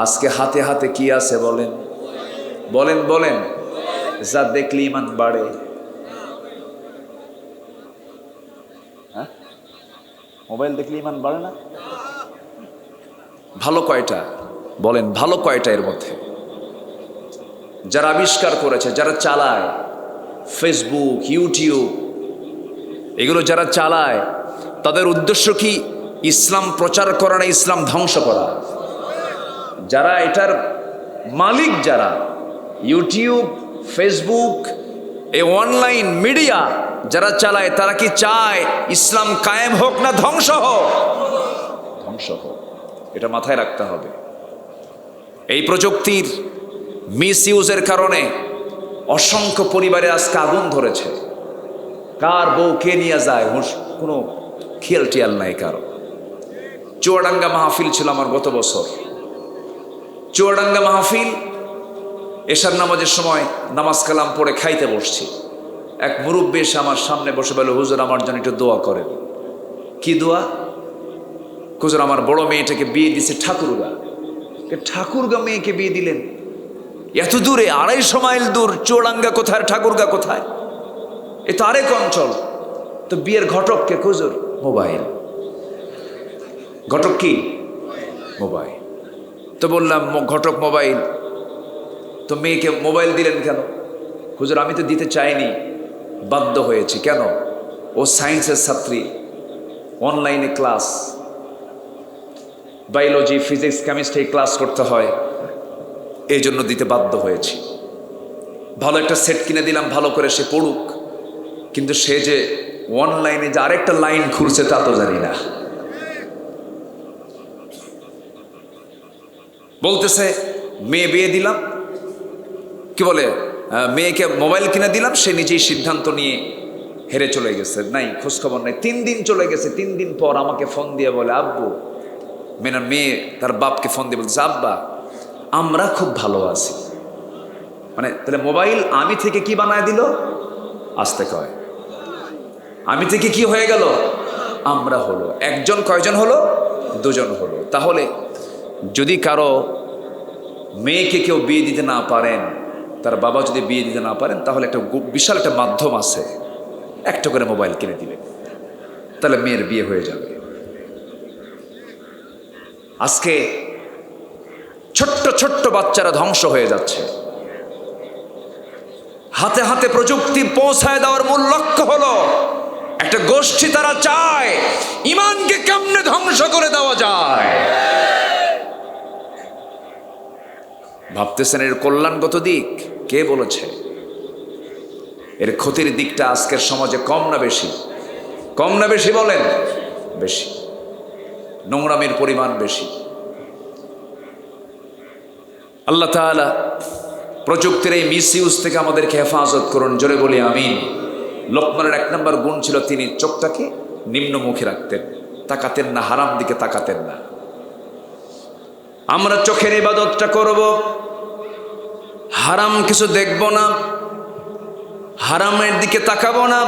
আজকে হাতে হাতে কি আছে বলেন? বলেন বলেন। যা দেখলে ইমান বাড়ে। হ্যাঁ, মোবাইল দেখলে ইমান বাড়ে না? ভালো কয়টা বলেন? ভালো কয়টা এর মধ্যে? যারা আবিষ্কার করেছে, যারা চালায় ফেসবুক, ইউটিউব, এগুলো যারা চালায় তাদের উদ্দেশ্য কি? ইসলাম প্রচার করা না ইসলাম ধ্বংস করা? যারা এটার মালিক, যারা ইউটিউব, ফেসবুক, এই অনলাইন মিডিয়া যারা চালায়, তারা কি চায় ইসলাম কায়েম হোক না ধ্বংস হোক? ধ্বংস হোক। এটা মাথায় রাখতে হবে। এই প্রযুক্তির মিসইউজের কারণে অসংখ্য পরিবারে আজকে আগুন ধরেছে। কার বউ কে নিয়ে যায় কোনো খেয়াল টিয়াল নাই কারো। চুয়াডাঙ্গা মাহফিল ছিল আমার গত বছর। চুয়াডাঙ্গা মাহফিল, এশার নামাজের সময় নামাজ কালাম পড়ে খাইতে বসছি। এক মুরব্বী এসে আমার সামনে বসে বলে, হুজুর আমার জন্য একটু দোয়া করেন। কি দোয়া? হুজুর আমার বড় মেয়েটাকে বিয়ে দিছে ঠাকুরগা। ঠাকুরগা মেয়েকে বিয়ে দিলেন? এত দূরে, 250 মাইল দূর। চুয়াডাঙ্গা কোথায়, ঠাকুরগা কোথায়? এ তো আরেক অঞ্চল। তো বিয়ের ঘটক কে? হুজুর মোবাইল। ঘটক কি? মোবাইল। তো বললাম ঘটক মোবাইল, তো মেয়েকে মোবাইল দিলেন কেন? হুজুর আমি তো দিতে চাইনি, বাধ্য হয়েছি। কেন? ও সায়েন্সের ছাত্রী, অনলাইনে class, biology, physics, chemistry class করতে হয়, এই জন্য দিতে বাধ্য হয়েছি। ভালো একটা সেট কিনে দিলাম, ভালো করে সে পড়ুক। কিন্তু সে যে অনলাইনে যে আরেকটা লাইন খুলছে তা তো জানি না। বলতেছে মেয়ে বিয়ে দিলাম, কি বলে, মেয়েকে মোবাইল কিনে দিলাম, সে নিজেই সিদ্ধান্ত নিয়ে হেরে চলে গেছে, নাই খোঁজখবর নাই। 3 দিন চলে গেছে। 3 দিন পর আমাকে ফোন দিয়ে বলে, আব্বু, মেয়ে তার বাপকে ফোন দিয়ে বলছে, আব্বা আমরা খুব ভালো আছি। মানে তাহলে মোবাইল আমি থেকে কি বানায় দিল? আসতে কয় আমি থেকে কি হয়ে গেল? আমরা হলো। একজন কয়জন হলো? 2 জন হলো। তাহলে যদি কারো মেয়েকে কেউ বিয়ে দিতে না পারেন, তার বাবা যদি বিয়ে দিতে না পারেন, তাহলে একটা বিশাল একটা মাধ্যম আছে, একটা করে মোবাইল কিনে দিবে, তাহলে মেয়ের বিয়ে হয়ে যাবে। আজকে ছোট্ট ছোট্ট বাচ্চারা ধ্বংস হয়ে যাচ্ছে। হাতে হাতে প্রযুক্তি পৌঁছায় দেওয়ার মূল লক্ষ্য হলো একটা গোষ্ঠী, তারা চায় ইমানকে কেমনে ধ্বংস করে দেওয়া যায়। ভাবতেছেন এর কল্যাণগত দিক? কে বলেছে? এর ক্ষতির দিকটা আজকের সমাজে কম না বেশি? কম না বেশি বলেন? বেশি। নোংরামির পরিমাণ বেশি। আল্লাহ তাআলা প্রযুক্তির এই মিসইউজ থেকে আমাদেরকে হেফাজত করুন। জোরে বলি আমিন। লোকমানের 1 নম্বর গুণ ছিল, তিনি চোখটাকে নিম্নমুখী রাখতেন, তাকাতেন না, হারাম দিকে তাকাতেন না। আমরা চোখের ইবাদতটা করব, হারাম কিছু দেখব না, হারামের দিকে তাকাবো না,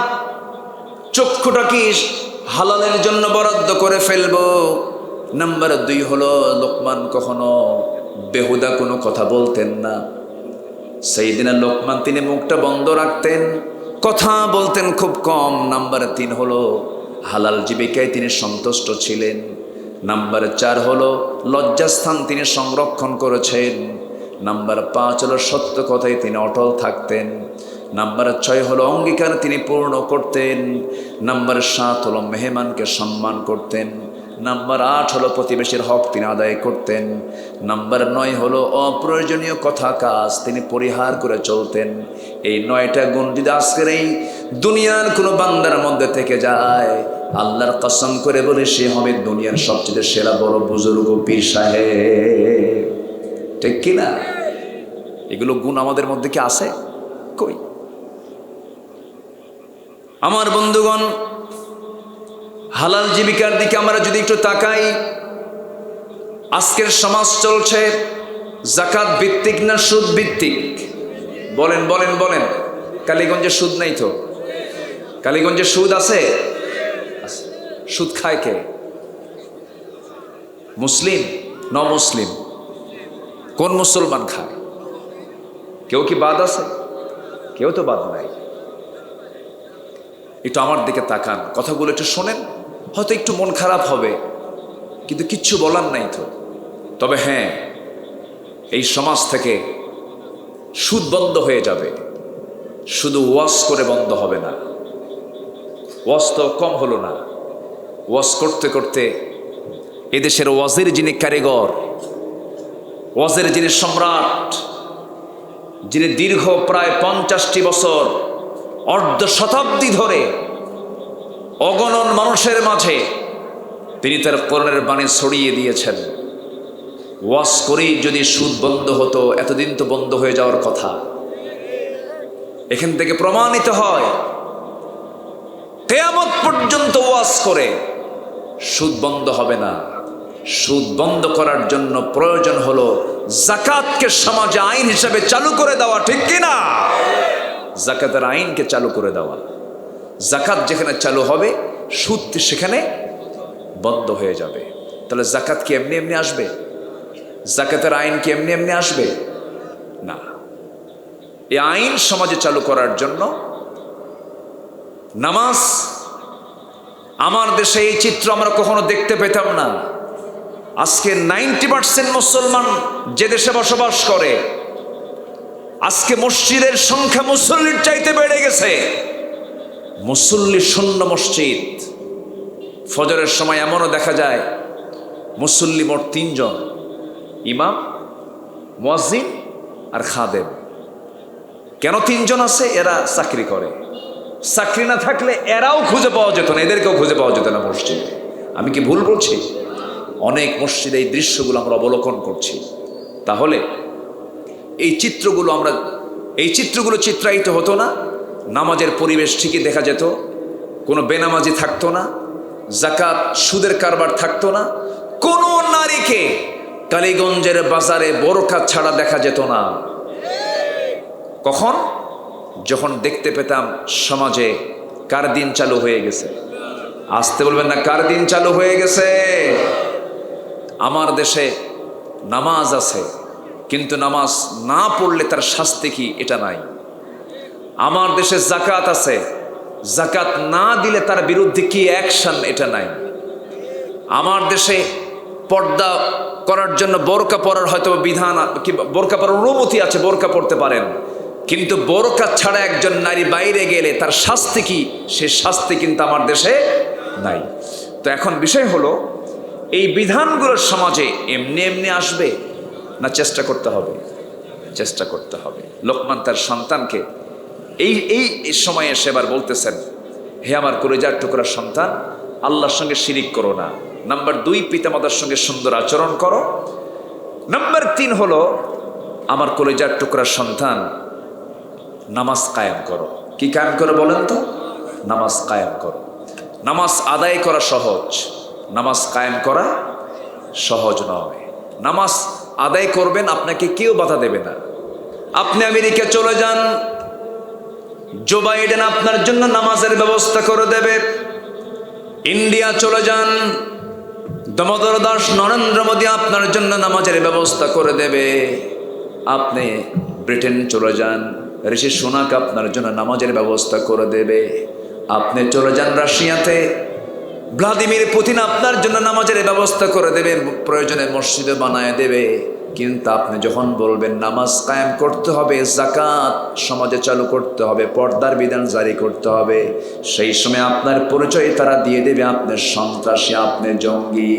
চক্ষুটাকে হালালের জন্য বরাদ্দ করে ফেলবো। নাম্বার 2 হলো, লোকমান কখনো বেহুদা কোনো কথা বলতেন না। সাইয়েদিনা লোকমান তিনি মুখটা বন্ধ রাখতেন, কথা বলতেন খুব কম। নাম্বার 3 হলো, হালাল জীবিকায় তিনি সন্তুষ্ট ছিলেন। নাম্বার 4 হলো, লজ্জাস্থান তিনি সংরক্ষণ করেছেন। নাম্বার 5 হলো, সত্য কথায় তিনি অটল থাকতেন। নাম্বার 6 হলো, অঙ্গীকার তিনি পূর্ণ করতেন। নাম্বার 7 হলো, মেহমানকে সম্মান করতেন। নাম্বার 8 হলো, প্রতিবেশীর হক তিনি আদায় করতেন। নাম্বার 9 হলো, অপ্রয়োজনীয় কথা কাজ তিনি পরিহার করে চলতেন। এই 9টা গুণ যদি আজকের এই দুনিয়ার কোনো বান্দার মধ্যে থেকে যায়, আল্লাহর কসম করে বলে সে হবে দুনিয়ার সবচেয়ে সেরা বড় বুজুর্গ পীর সাহেব। ঠিক কিনা? এগুলো গুণ আমাদের মধ্যে কি আছে? কই? আমার বন্ধুগণ, হালাল জীবিকার দিকে আমরা যদি একটু তাকাই, আজকের সমাজ চলছে যাকাত ভিত্তিক না সুদ ভিত্তিক? বলেন বলেন বলেন। কালীগঞ্জে সুদ নাই তো? কালীগঞ্জে সুদ আছে? সুদ খায় কে? মুসলিম ন মুসলিম? কোন মুসলমান খায়? কেউ কি বাদ আছে? কেউ তো বাদ নাই। একটু আমার দিকে তাকান, কথাগুলো একটু শোনেন, হয়তো একটু মন খারাপ হবে, কিন্তু কিচ্ছু বলার নাই তো। তবে হ্যাঁ, এই সমাজ থেকে সুদ বন্ধ হয়ে যাবে, শুধু ওয়াজ করে বন্ধ হবে না। ওয়াজ তো কম হলো না, ওয়াজ করতে করতে এদেশের ওয়াজের যিনি কারিগর, ওয়াজের যিনি সম্রাট, যিনি দীর্ঘ প্রায় 50টি বছর, অর্ধ শতাব্দী ধরে অগণন মানুষের মাঝে তিনি তার কোরআনের বাণী ছড়িয়ে দিয়েছেন। ওয়াজ করেই যদি সুদ বন্ধ হতো, এতদিন তো বন্ধ হয়ে যাওয়ার কথা। এখান থেকে প্রমাণিত হয় কিয়ামত পর্যন্ত ওয়াজ করে সুদ বন্ধ হবে না। সুদ বন্ধ করার জন্য প্রয়োজন হলো যাকাতকে সমাজে আইন হিসেবে চালু করে দেওয়া, ঠিক কিনা? যাকাতের আইনকে চালু করে দেওয়া। যাকাত যেখানে চালু হবে সুদ সেখানে বন্ধ হয়ে যাবে। তাহলে যাকাত কি এমনি এমনি আসবে? যাকাতের আইন কি এমনি এমনি আসবে? না। এই আইন সমাজে চালু করার জন্য নামাজ, আমার দেশে এই চিত্র আমরা কখনো দেখতে পেতাম না। আজকে 90% মুসলমান যে দেশে বসবাস করে, আজকে মসজিদের সংখ্যা মুসল্লির চাইতে বেড়ে গেছে। মুসল্লি শূন্য মসজিদ। ফজরের সময় এমনও দেখা যায় মুসল্লি মোট 3 জন, ইমাম, মুয়াজ্জিন আর খাদেম। কেন 3 জন আছে? এরা চাকরি করে। চাকরি না থাকলে এরাও খুঁজে পাওয়া যেত না, এদেরকেও খুঁজে পাওয়া যেত না মসজিদে। আমি কি ভুল বলছি? অনেক মসজিদে এই দৃশ্যগুলো আমরা অবলোকন করছি। তাহলে এই চিত্রগুলো চিত্রায়িত হতো না, নামাজের পরিবেশ ঠিকই দেখা যেত, কোনো বেনামাজি থাকতো না, যাকাত সুদের কারবার থাকতো না, কোনো নারীকে কালীগঞ্জের বাজারে বোরকা ছাড়া দেখা যেত না। কখন? যখন দেখতে পেতাম সমাজে কার দিন চালু হয়ে গেছে। আসতে বলবেন না, কার দিন চালু হয়ে গেছে? আমার দেশে নামাজ আছে, কিন্তু নামাজ না পড়লে তার শাস্তি কি এটা নাই। আমার দেশে যাকাত আছে, যাকাত না দিলে তার বিরুদ্ধে কি অ্যাকশন এটা নাই। আমার দেশে পর্দা করার জন্য বোরকা পরার হয়তো বিধান, বোরকা পরার অনুমতি আছে, বোরকা পড়তে পারেন, কিন্তু বোরকা ছাড়া একজন নারী বাইরে গেলে তার শাস্তি কি, সে শাস্তি কিন্তু আমার দেশে নাই। তো এখন বিষয় হলো, এই বিধানগুলো সমাজে এমনি এমনি আসবে না চেষ্টা করতে হবে? চেষ্টা করতে হবে। লোকমান তার সন্তানকে এই সময়ে সেবার বলতেছেন, হে আমার কলিজার টুকরা সন্তান, আল্লাহর সঙ্গে শিরিক করো না। নাম্বার 2, পিতামাতার সঙ্গে সুন্দর আচরণ করো। নাম্বার 3 হলো, আমার কলিজার টুকরা সন্তান, নামাজ কায়েম করো। কি কায়েম করো বলেন তো? নামাজ কায়েম করো। নামাজ আদায় করা সহজ, নামাজ কায়েম করা সহজ নয়। নামাজ আদায় করবেন, আপনাকে কেউ বাধা দেবে না। আপনি আমেরিকা চলে যান, জো বাইডেন আপনার জন্য নামাজের ব্যবস্থা করে দেবে। ইন্ডিয়া চলে যান, দামোদর দাস নরেন্দ্র মোদী আপনার জন্য নামাজের ব্যবস্থা করে দেবে। আপনি ব্রিটেন চলে যান, ঋষি সুনাক আপনার জন্য নামাজের ব্যবস্থা করে দেবে। আপনি চলে যান রাশিয়াতে, ভ্লাদিমির পুতিন আপনার জন্য নামাজের ব্যবস্থা করে দেবে, প্রয়োজনে মসজিদে বানায় দেবে। কিন্তু আপনি যখন বলবেন নামাজ কায়েম করতে হবে, যাকাত সমাজে চালু করতে হবে, পর্দার বিধান জারি করতে হবে, সেই সময় আপনার পরিচয় তারা দিয়ে দেবে আপনি সন্ত্রাসী, আপনি জঙ্গি।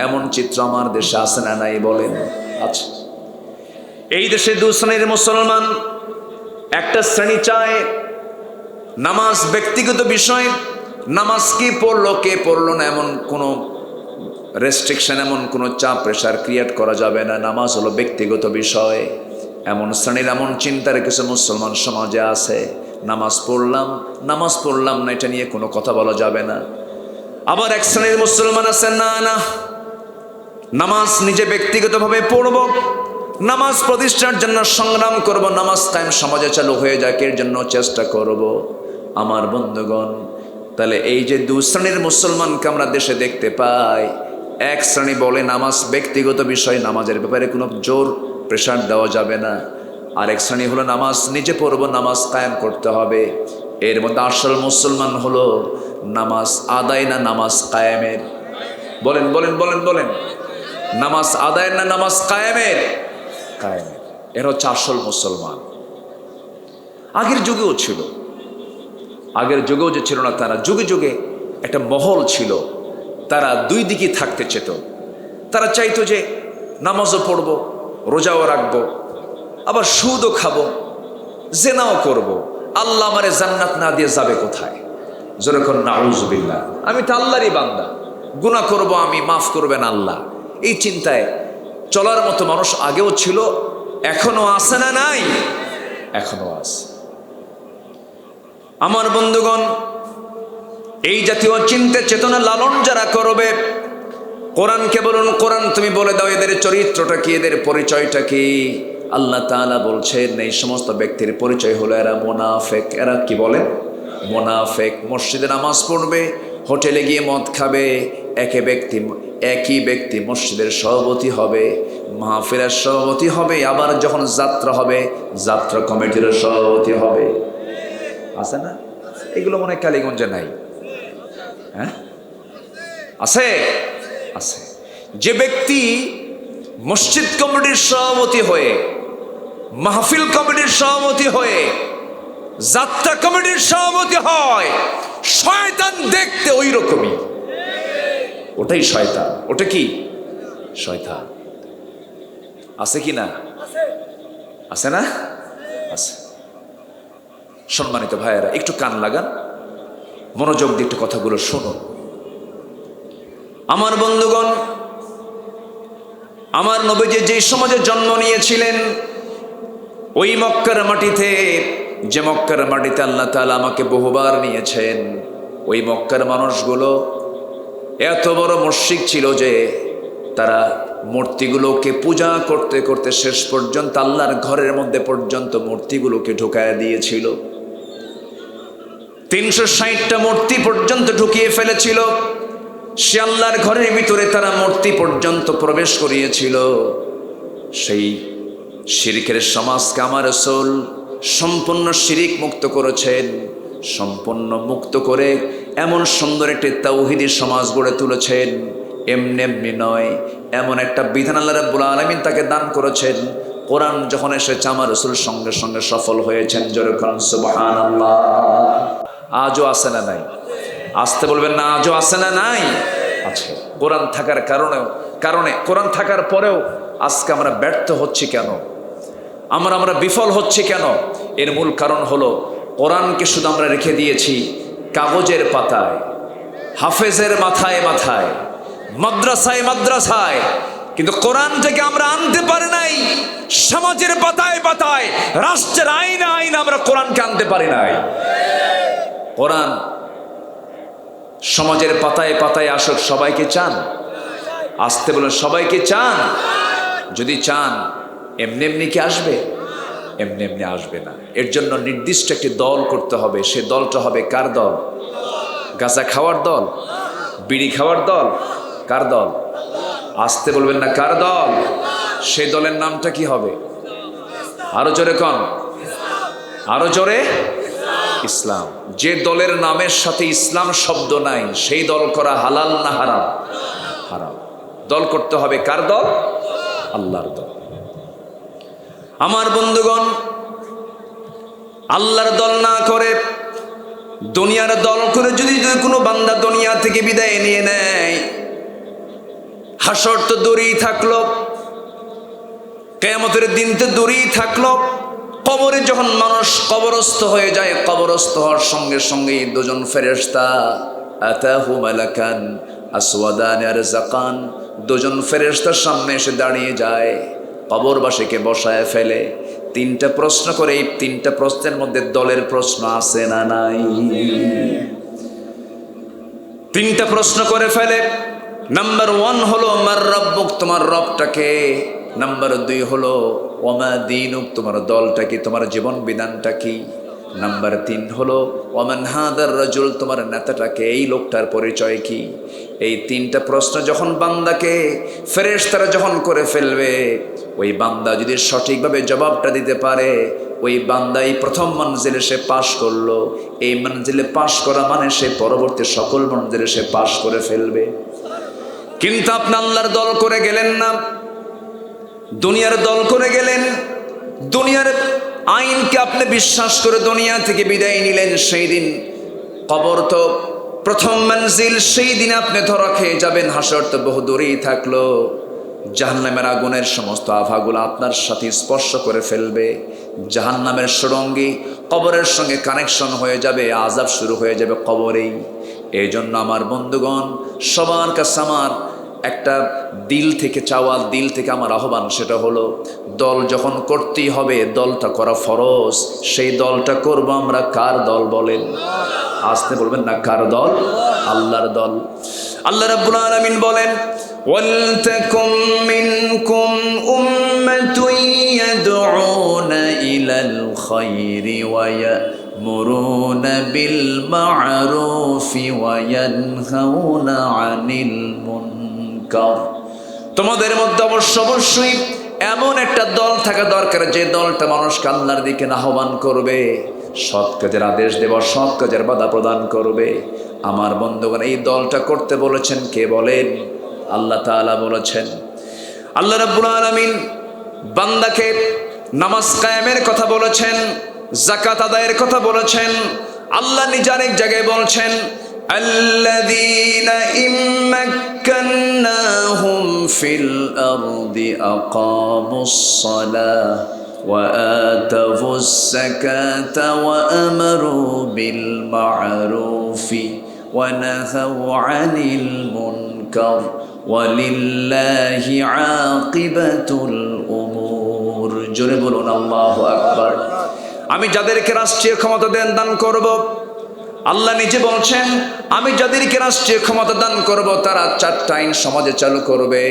এমন চিত্র আমার দেশে আছে না নাই বলেন? আচ্ছা, এই দেশে 2 শ্রেণীর মুসলমান। একটা শ্রেণী চায় নামাজ ব্যক্তিগত বিষয়, নামাজ কি পড়লো কে পড়লো না এমন কোনো রেস্ট্রিকশন, এমন কোনো চাপ প্রেশার ক্রিয়েট করা যাবে না, নামাজ হলো ব্যক্তিগত বিষয়। এমন শ্রেণীর, এমন চিন্তার কিছু মুসলমান সমাজে আছে। নামাজ পড়লাম না এটা নিয়ে কোনো কথা বলা যাবে না। আবার এক শ্রেণীর মুসলমান আছে, না না, নামাজ নিজে ব্যক্তিগতভাবে পড়ব, নামাজ প্রতিষ্ঠার জন্য সংগ্রাম করব, নামাজ কায়েম সমাজে চালু হয়ে যাক এর জন্য চেষ্টা করব। আমার বন্ধুগণ, তাহলে এই যে 2 শ্রেণীর মুসলমানকে আমরা দেশে দেখতে পাই, এক শ্রেণী বলে নামাজ ব্যক্তিগত বিষয়, নামাজের ব্যাপারে কোনো জোর প্রেশার দেওয়া যাবে না। আরেক শ্রেণী হলো নামাজ নিজে পড়ব, নামাজ কায়েম করতে হবে। এর মধ্যে আসল মুসলমান হলো নামাজ আদায় না নামাজ কায়েমের? বলেন বলেন বলেন বলেন, নামাজ আদায় না নামাজ কায়েমের? কায়েমের। এর হচ্ছে আসল মুসলমান। আগের যুগেও ছিল, আগের যুগেও যে ছিল না তারা, যুগে যুগে একটা মহল ছিল, তারা 2 দিকে থাকতে চেত। তারা চাইতো যে নামাজও পড়ব, রোজাও রাখবো, আবার সুদও খাবো, জেনাও করব, আল্লাহ আমারে জান্নাত না দিয়ে যাবে কোথায়? যেরকম নাউজুবিল্লাহ, আমি তো আল্লাহরই বান্দা, গুনাহ করব আমি, মাফ করবেন আল্লাহ। এই চিন্তায় চলার মতো মানুষ আগেও ছিল, এখনো আছে না নাই? এখনো আছে। আমার বন্ধুগণ, এই জাতীয় চিন্তা চেতনা লালন যারা করবে, কোরআনকে বলুন, কোরআন তুমি বলে দাও এদের চরিত্রটা কি, এদের পরিচয়টা কি। আল্লাহ তাআলা বলছেন এই সমস্ত ব্যক্তির পরিচয় হলো এরা মুনাফিক। এরা কি বলে? মুনাফিক। মসজিদে নামাজ পড়বে, হোটেলে গিয়ে মদ খাবে, একই ব্যক্তি মসজিদের সভাপতি হবে, মাহফিলের সভাপতি হবে, আবার যখন যাত্রা হবে যাত্রা কমিটির সভাপতি হবে। আছে না? এগুলো মনে হয় কালীগঞ্জে নাই। হ্যাঁ আছে, আছে। যে ব্যক্তি মসজিদ কমিটির সভাপতি হয়ে, মাহফিল কমিটির সভাপতি হয়ে, যাত্রা কমিটির সভাপতি হয়, শয়তান দেখতে ওই রকমই। ওটাই শয়তান। ওটা কি? শয়তান। আছে কি না? আছে না? আছে। সম্মানিত ভাইয়েরা, একটু কান লাগান, মনোযোগ দিয়ে একটু কথাগুলো শুনুন। আমার বন্ধুগণ, আমার নবীজি যে সমাজে জন্ম নিয়েছিলেন, ওই মক্কার মাটিতে, যে মক্কার মাটিতে আল্লাহ তাআলা আমাকে বহুবার নিয়েছেন, ওই মক্কার মানুষগুলো এত বড় মুশরিক ছিল যে তারা মূর্তিগুলোকে পূজা করতে করতে শেষ পর্যন্ত আল্লাহর ঘরের মধ্যে পর্যন্ত মূর্তিগুলোকে ঢুকায় দিয়েছিল। 360টা মূর্তি পর্যন্ত ঢুকিয়ে ফেলেছিল। সে আল্লাহর ঘরের ভিতরে তারা মূর্তি পর্যন্ত প্রবেশ করিয়েছিল। সেই শিরকের সমাজকে আমার রাসূল সম্পূর্ণ শিরিক মুক্ত করেছেন। সম্পূর্ণ মুক্ত করে এমন সুন্দর একটি তাওহীদি সমাজ গড়ে তুলেছেন। এমনি এমনি নয়, এমন একটা বিধান আল্লাহ রাব্বুল আলামিন তাকে দান করেছেন। কোরআন যখন এসেছে আমার রাসূল সঙ্গে সঙ্গে সফল হয়েছেন। জোরে বলুন সুবহানাল্লাহ। আজও আছে না নাই? আসতে বলবেন না, আজও আছে না নাই? আছে। কোরআন থাকার কারণে কোরআন থাকার পরেও আজকে আমরা ব্যর্থ হচ্ছি কেন? আমরা বিফল হচ্ছি কেন? এর মূল কারণ হলো কোরআনকে শুধু আমরা রেখে দিয়েছি কাগজের পাতায়, হাফেজের মাথায় মাথায়, মাদ্রাসায় মাদ্রাসায়, কিন্তু কোরআনটাকে আমরা আনতে পারি নাই। সমাজের পাতায় পাতায়, রাষ্ট্রের আইনে আইনে আমরা কোরআনকে আনতে পারি নাই। কোরআন সমাজের পাতায় পাতায় আসুক, সবাইকে চান? আসতে বলেন, সবাইকে চান? যদি চান এমনি এমনি কি আসবে? এমনি এমনি আসবে না। এর জন্য নির্দিষ্ট একটি দল করতে হবে। সে দলটা হবে কার দল? গাঁজা খাওয়ার দল? বিড়ি খাওয়ার দল? কার দল? আসতে বলবেন না, কার দল? সেই দলের নামটা কি হবে? আরো জোরে কন, আরো জোরে। ইসলাম। যে দলের নামের সাথে ইসলাম শব্দ নাই, সেই দল করা হালাল না হারাম? হারাম। দল করতে হবে কার দল? আল্লাহর দল। আমার বন্ধুগণ, আল্লাহর দল না করে দুনিয়ার দল করে যদি কোনো বান্দা দুনিয়া থেকে বিদায় নিয়ে নেয়, হাসর তো দূরেই থাকলো, কিয়ামতের দিন তো দূরেই থাকলো, কবরে যখন মানুষ কবরস্থ হয়ে যায়, কবরস্থ হওয়ার সঙ্গে সঙ্গেই দুজন ফেরেশতা, আতাহু মালাকান আসওয়াদান আরজাকান, দুজন ফেরেশতার সামনে এসে দাঁড়িয়ে যায়, কবরবাসীকে বসায় ফেলে। 3টা প্রশ্ন করে। এই 3টা প্রশ্নের মধ্যে দলের প্রশ্ন আছে না নাই? 3টা প্রশ্ন করে ফেলে। নাম্বার 1 হলো মার রব্বুক, তোমার রবটাকে। নাম্বার 2 হলো ওমা দীনুক, তোমার দলটা কি, তোমার জীবন বিধানটা কি। নাম্বার 3 হলো ওমান হাদার রাজুল, তোমার নেতাটাকে, এই লোকটার পরিচয় কি। এই 3টা প্রশ্ন যখন বান্দাকে ফেরেশতারা যখন করে ফেলবে, ওই বান্দা যদি সঠিকভাবে জবাবটা দিতে পারে, ওই বান্দাই প্রথম মঞ্জিলে সে পাশ করলো। এই মঞ্জিলে পাশ করা মানে সে পরবর্তী সকল মঞ্জিলে সে পাশ করে ফেলবে। কিন্তু আপনি আল্লাহর দল করে গেলেন না, দুনিয়ার দল করে গেলেন। দুনিয়ার আইনকে আপনি বিশ্বাস করে দুনিয়া থেকে বিদায় নিলেন। সেই দিন কবর তো প্রথম মঞ্জিল, সেই দিন আপনি ধরা খেয়ে যাবেন। হাসর তো বহু দূরেই থাকলো। জাহান্নামের আগুনের সমস্ত আভাগুলো আপনার সাথে স্পর্শ করে ফেলবে। জাহান্নামের সুরঙ্গি কবরের সঙ্গে কানেকশন হয়ে যাবে, আযাব শুরু হয়ে যাবে কবরেই। এই জন্য আমার বন্ধুগণ, সবার কাছে আমার একটা দিল থেকে চাওয়া, দিল থেকে আমার আহ্বান, সেটা হলো দল যখন করতেই হবে, দলটা করা ফরজ। সেই দলটা করব আমরা কার দল বলেন? আসতে বলবেন না, কার দল? আল্লাহর দল। আল্লাহ রাব্বুল আলামিন বলেন ওয়ালতাকুম মিনকুম উম্মাতুন ইয়াদউনা ইলাল খায়রি ওয়া ইয়ামুরুনা বিল মা'রুফি ওয়া ইয়ানহাউনা আনিল মুনকার। তোমাদের মধ্যে অবশ্যই এমন একটা দল থাকা দরকার যে দলটা মানুষকে আল্লাহর দিকে আহ্বান করবে, সৎ কাজের আদেশ দেব, সৎ কাজের বাধা প্রদান করবে। আমার বন্ধুগণ, এই দলটা করতে বলেছেন কে বলেন? আল্লাহ তাআলা বলেছেন। আল্লাহ রাব্বুল আলামিন বান্দাকে নামাজ কায়েমের কথা বলেছেন, যাকাত আদায়ের কথা বলেছেন। আল্লাহ নিজে আরেক জায়গায় বলছেন, আল্লাযীনা ইম্মাক্কান্নাহুম ফিল আরদি আকামুস সালাহ ওয়া আতাউস যাকাতা ওয়া আমারু বিল মা'রুফি ওয়া নাহাউ আনিল মুনকার ওয়ালিল্লাহি আকিবাতুল উমুর। জোরে বলুন আল্লাহু আকবার। আমি যাদেরকে রাষ্ট্রীয় ক্ষমতা দান করব, আল্লাহ নিজে বলছেন, আমি যাদেরকে রাষ্ট্রীয় ক্ষমতা দান করব তারা 4টা আইন সমাজে চালু করবে।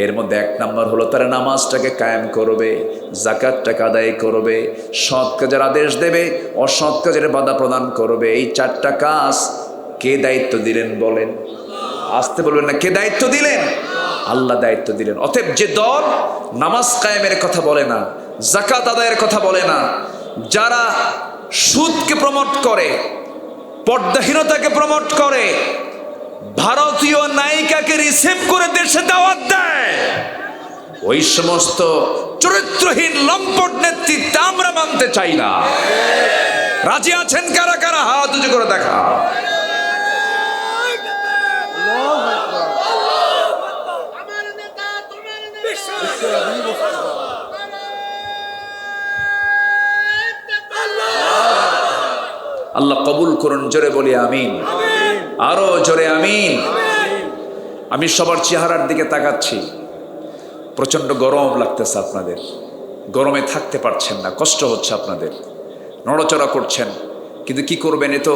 এর মধ্যে 1 নম্বর হলো তারা নামাজটাকে কায়েম করবে, যাকাতটাকে আদায় করবে, সৎ কাজের আদেশ দেবে, অসৎ কাজের বাধা প্রদান করবে। এই 4টা কাজ কে দায়িত্ব দিলেন বলেন? আসতে বলবেন না, কে দায়িত্ব দিলেন? আল্লাহ দায়িত্ব দিলেন। অতএব যে দল নামাজ কায়েমের কথা বলে না, যাকাত আদায়ের কথা বলে না, যারা সুদকে প্রমোট করে, পর্দাহীনতাকে প্রমোট করে, ভারতীয় নায়িকাকে রিসিভ করে দেশে দাওয়াত দেয়, ওই সমস্ত চরিত্রহীন লম্পট নেতৃত্ব আমরা মানতে চাই না। রাজি আছেন কারা কারা? হাত উঁচু করে দেখা। আল্লাহ কবুল করুন, জোরে বলি আমিন। আরো জোরে আমিন। আমি সবার চেহারার দিকে তাকাচ্ছি, প্রচন্ড গরম লাগতেছে আপনাদের, গরমে থাকতে পারছেন না, কষ্ট হচ্ছে আপনাদের, নড়াচড়া করছেন, কিন্তু কি করবেন? এ তো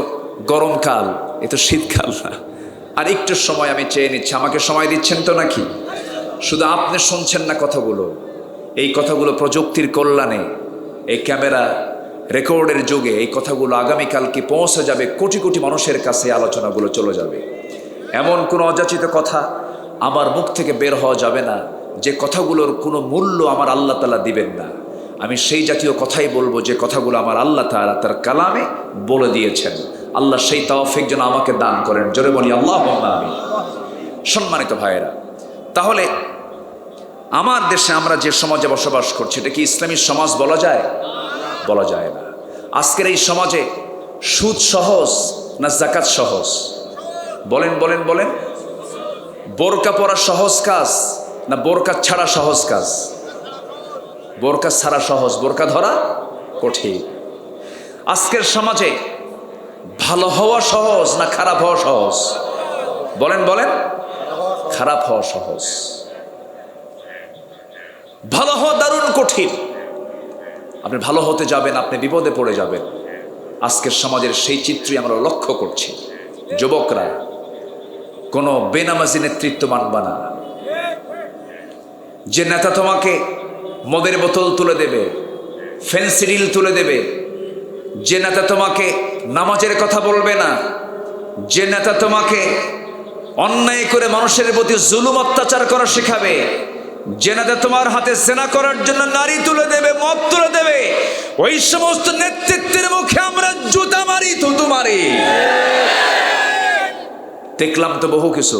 গরমকাল, এ তো শীতকাল না। আর একটু সময় আমি চেয়ে নিচ্ছি, আমাকে সময় দিচ্ছেন তো নাকি? শুধু আপনি শুনছেন না কথাগুলো, এই কথাগুলো প্রযুক্তির কল্যাণে, এই ক্যামেরা রেকর্ডের যুগে এই কথাগুলো আগামীকালকে পৌঁছে যাবে, কোটি কোটি মানুষের কাছে আলোচনাগুলো চলে যাবে। এমন কোনো অযাচিত কথা আমার মুখ থেকে বের হওয়া যাবে না যে কথাগুলোর কোনো মূল্য আমার আল্লাহ তাআলা দিবেন না। আমি সেই জাতীয় কথাই বলবো যে কথাগুলো আমার আল্লাহ তাআলা তার কালামে বলে দিয়েছেন। আল্লাহ সেই তৌফিক যেন আমাকে দান করেন, জোরে বলি আল্লাহুম্মা আমিন। সম্মানিত ভাইয়েরা, তাহলে আমার দেশে আমরা যে সমাজে বসবাস করছি, এটা কি ইসলামী সমাজ বলা যায়? বলা যায় না। আজকের এই সমাজে সুদ সহজ না যাকাত সহজ? বলেন বলেন বলেন। বোরকা পরা সহজ কাজ না বোরকা ছাড়া সহজ কাজ? বোরকা ছাড়া সহজ, বোরকা ধরা কঠিন। আজকের সমাজে ভালো হওয়া সহজ না খারাপ হওয়া সহজ? বলেন বলেন। খারাপ হওয়া সহজ, ভালো হওয়া দারুণ কঠিন। আপনি ভালো হতে যাবেন, আপনি বিপদে পড়ে যাবেন। আজকের সমাজের সেই চিত্রই আমরা লক্ষ্য করছি। যুবকরা, কোনো বেনামাজি নেতৃত্ব মানবা না। যে নেতা তোমাকে মদের বোতল তুলে দেবে, ফেন্সিডিল তুলে দেবে, যে নেতা তোমাকে নামাজের কথা বলবে না, যে নেতা তোমাকে অন্যায় করে মানুষের প্রতি জুলুম অত্যাচার করা শেখাবে, যে নেতা তোমার হাতে জেনা করার জন্য নারী তুলে দেবে, মদ তুলে দেবে, ওই সমস্ত নেতৃত্বের মুখে আমরা জুতা মারি, থুতু মারি। দেখলাম তো বহু কিছু।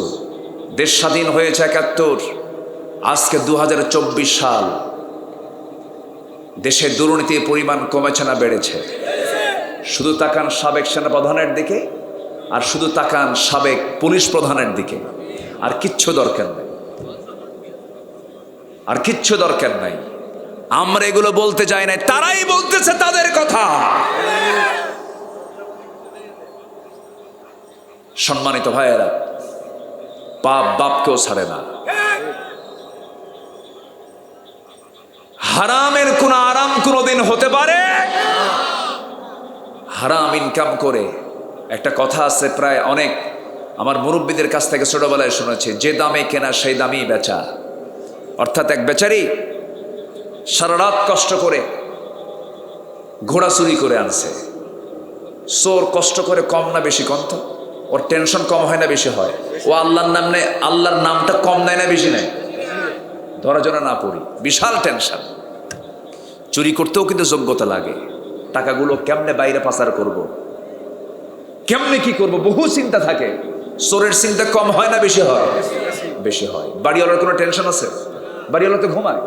দেশ স্বাধীন হয়েছে ৭১, আজকে ২০২৪ সাল। দেশে দুর্নীতির পরিমাণ কমেছে না বেড়েছে? শুধু তাকান সাবেক সেনাপ্রধানের দিকে, আর শুধু তাকান সাবেক পুলিশ প্রধানের দিকে, আর কিচ্ছু দরকার নেই, আর কিচ্ছু দরকার নাই। আমরা এগুলো বলতে যাই নাই, তারাই বলতেছে তাদের কথা। সম্মানিত ভাইয়েরা, পাপ বাপকেও ছাড়ে না। হারামের কোন আরাম কোনদিন হতে পারে? হারাম ইনকাম করে, একটা কথা আছে, প্রায় অনেক আমার মুরব্বীদের কাছ থেকে ছোটবেলায় শুনেছি, যে দামে কেনা সেই দামেই বেচা। অর্থাৎ এক বেচারি সারা রাত কষ্ট করে ঘোড়া চুরি করে আনছে। চোর কষ্ট করে কম না বেশি কন্ত? ওর টেনশন কম হয় না বেশি হয়? ও আল্লাহর নাম নেয়, আল্লাহর নামটা কম নেয় না বেশি নেয়? ধরা জন্য না পড়ি, বিশাল টেনশন। চুরি করতেও কিন্তু যোগ্যতা লাগে। টাকাগুলো কেমনে বাইরে পাচার করব, কেমনে কি করব, বহু চিন্তা থাকে। চোরের চিন্তা কম হয় না বেশি হয়? বেশি হয়। বাড়িওয়ালার কোনো টেনশন আছে? বাড়িওয়ালা তো ঘুমায়।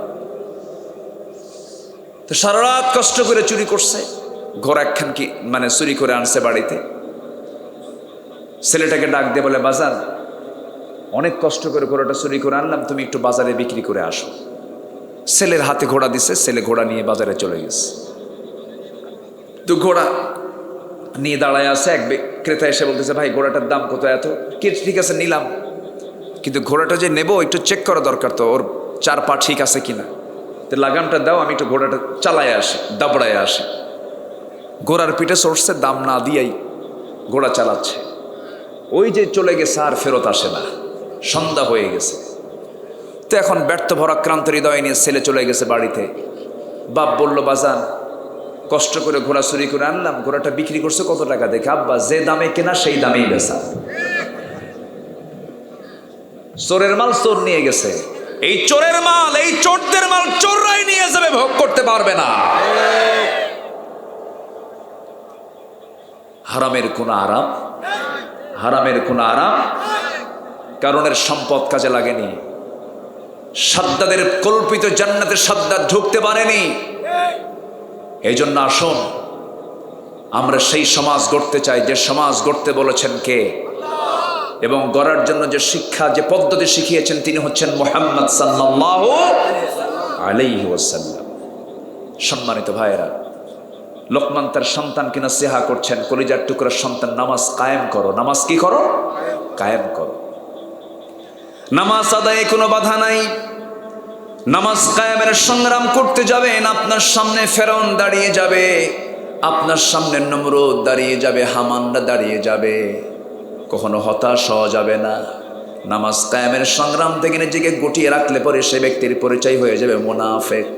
তো সারা রাত কষ্ট করে চুরি করছে, ঘোড়া একখান কি মানে চুরি করে আনছে বাড়িতে। ছেলেটাকে ডাক দিয়ে বলে, বাজার অনেক কষ্ট করে ঘোড়াটা চুরি করে আনলাম, তুমি একটু বাজারে বিক্রি করে আসো। ছেলের হাতে ঘোড়া দিছে, ছেলে ঘোড়া নিয়ে বাজারে চলে গেছে। তো ঘোড়া নিয়ে দাঁড়ায় আছে, এক ক্রেতা এসে বলতেছে, ভাই ঘোড়াটার দাম কত? এত। কি, ঠিক আছে নিলাম, কিন্তু ঘোড়াটা যে নেব একটু চেক করা দরকার, তো ওর চার পা ঠিক আছে কিনা, তো লাগামটা দাও, আমি একটু ঘোড়াটা চালায় আসি, দাবড়ায় আসি। ঘোড়ার পিঠে চড়ছে, দাম না দিয়েই ঘোড়া চালাচ্ছে। ওই যে চলে গেছে, আর ফেরত আসে না, সন্ধ্যা হয়ে গেছে। তো এখন ব্যর্থ ভরাক্রান্ত হৃদয় নিয়ে ছেলে চলে গেছে বাড়িতে। বাপ বলল, বাজান কষ্ট করে ঘোড়া চুরি করে আনলাম, ঘোড়াটা বিক্রি করছে কত টাকা? দেখে, আব্বা যে দামে কেনা সেই দামেই বেচা। চোরের মাল চোর নিয়ে গেছে, এই চোরের মাল, এই চোরদের মাল চোররাই নিয়ে যাবে, ভোগ করতে পারবে না। হারামের কোন আরাম, হারামের কোন আরাম কারণের সম্পদ কাজে লাগেনি। সাদ্দাদের কল্পিত জান্নাতের সাদ্দাত ঢুকতে পারেনি। এই জন্য আসুন আমরা সেই সমাজ গড়তে চাই যে সমাজ গড়তে বলেছেন কে, এবং গড়ার জন্য যে শিক্ষা, যে পদ্ধতি শিখিয়েছেন তিনি হচ্ছেন মুহাম্মদ সাল্লাল্লাহু আলাইহি ওয়াসাল্লাম। সম্মানিত ভাইয়েরা, লোকমান তার সন্তানকে নসিহা করছেন, কলিজার টুকরার সন্তান, নামাজ কায়েম করো। নামাজ কি করো? কায়েম করো। নামাজ আদায়ে কোনো বাধা নাই। নামাজ কায়েমের সংগ্রাম করতে যাবেন, আপনার সামনে ফেরাউন দাঁড়িয়ে যাবে, আপনার সামনে নমরুদ দাঁড়িয়ে যাবে, হামানরা দাঁড়িয়ে যাবে, কখনো হতাশ হওয়া যাবে না। নামাজ কায়েমের সংগ্রাম থেকে নিজেকে গুটিয়ে রাখলে পরে সে ব্যক্তির পরিচয় হয়ে যাবে মুনাফিক।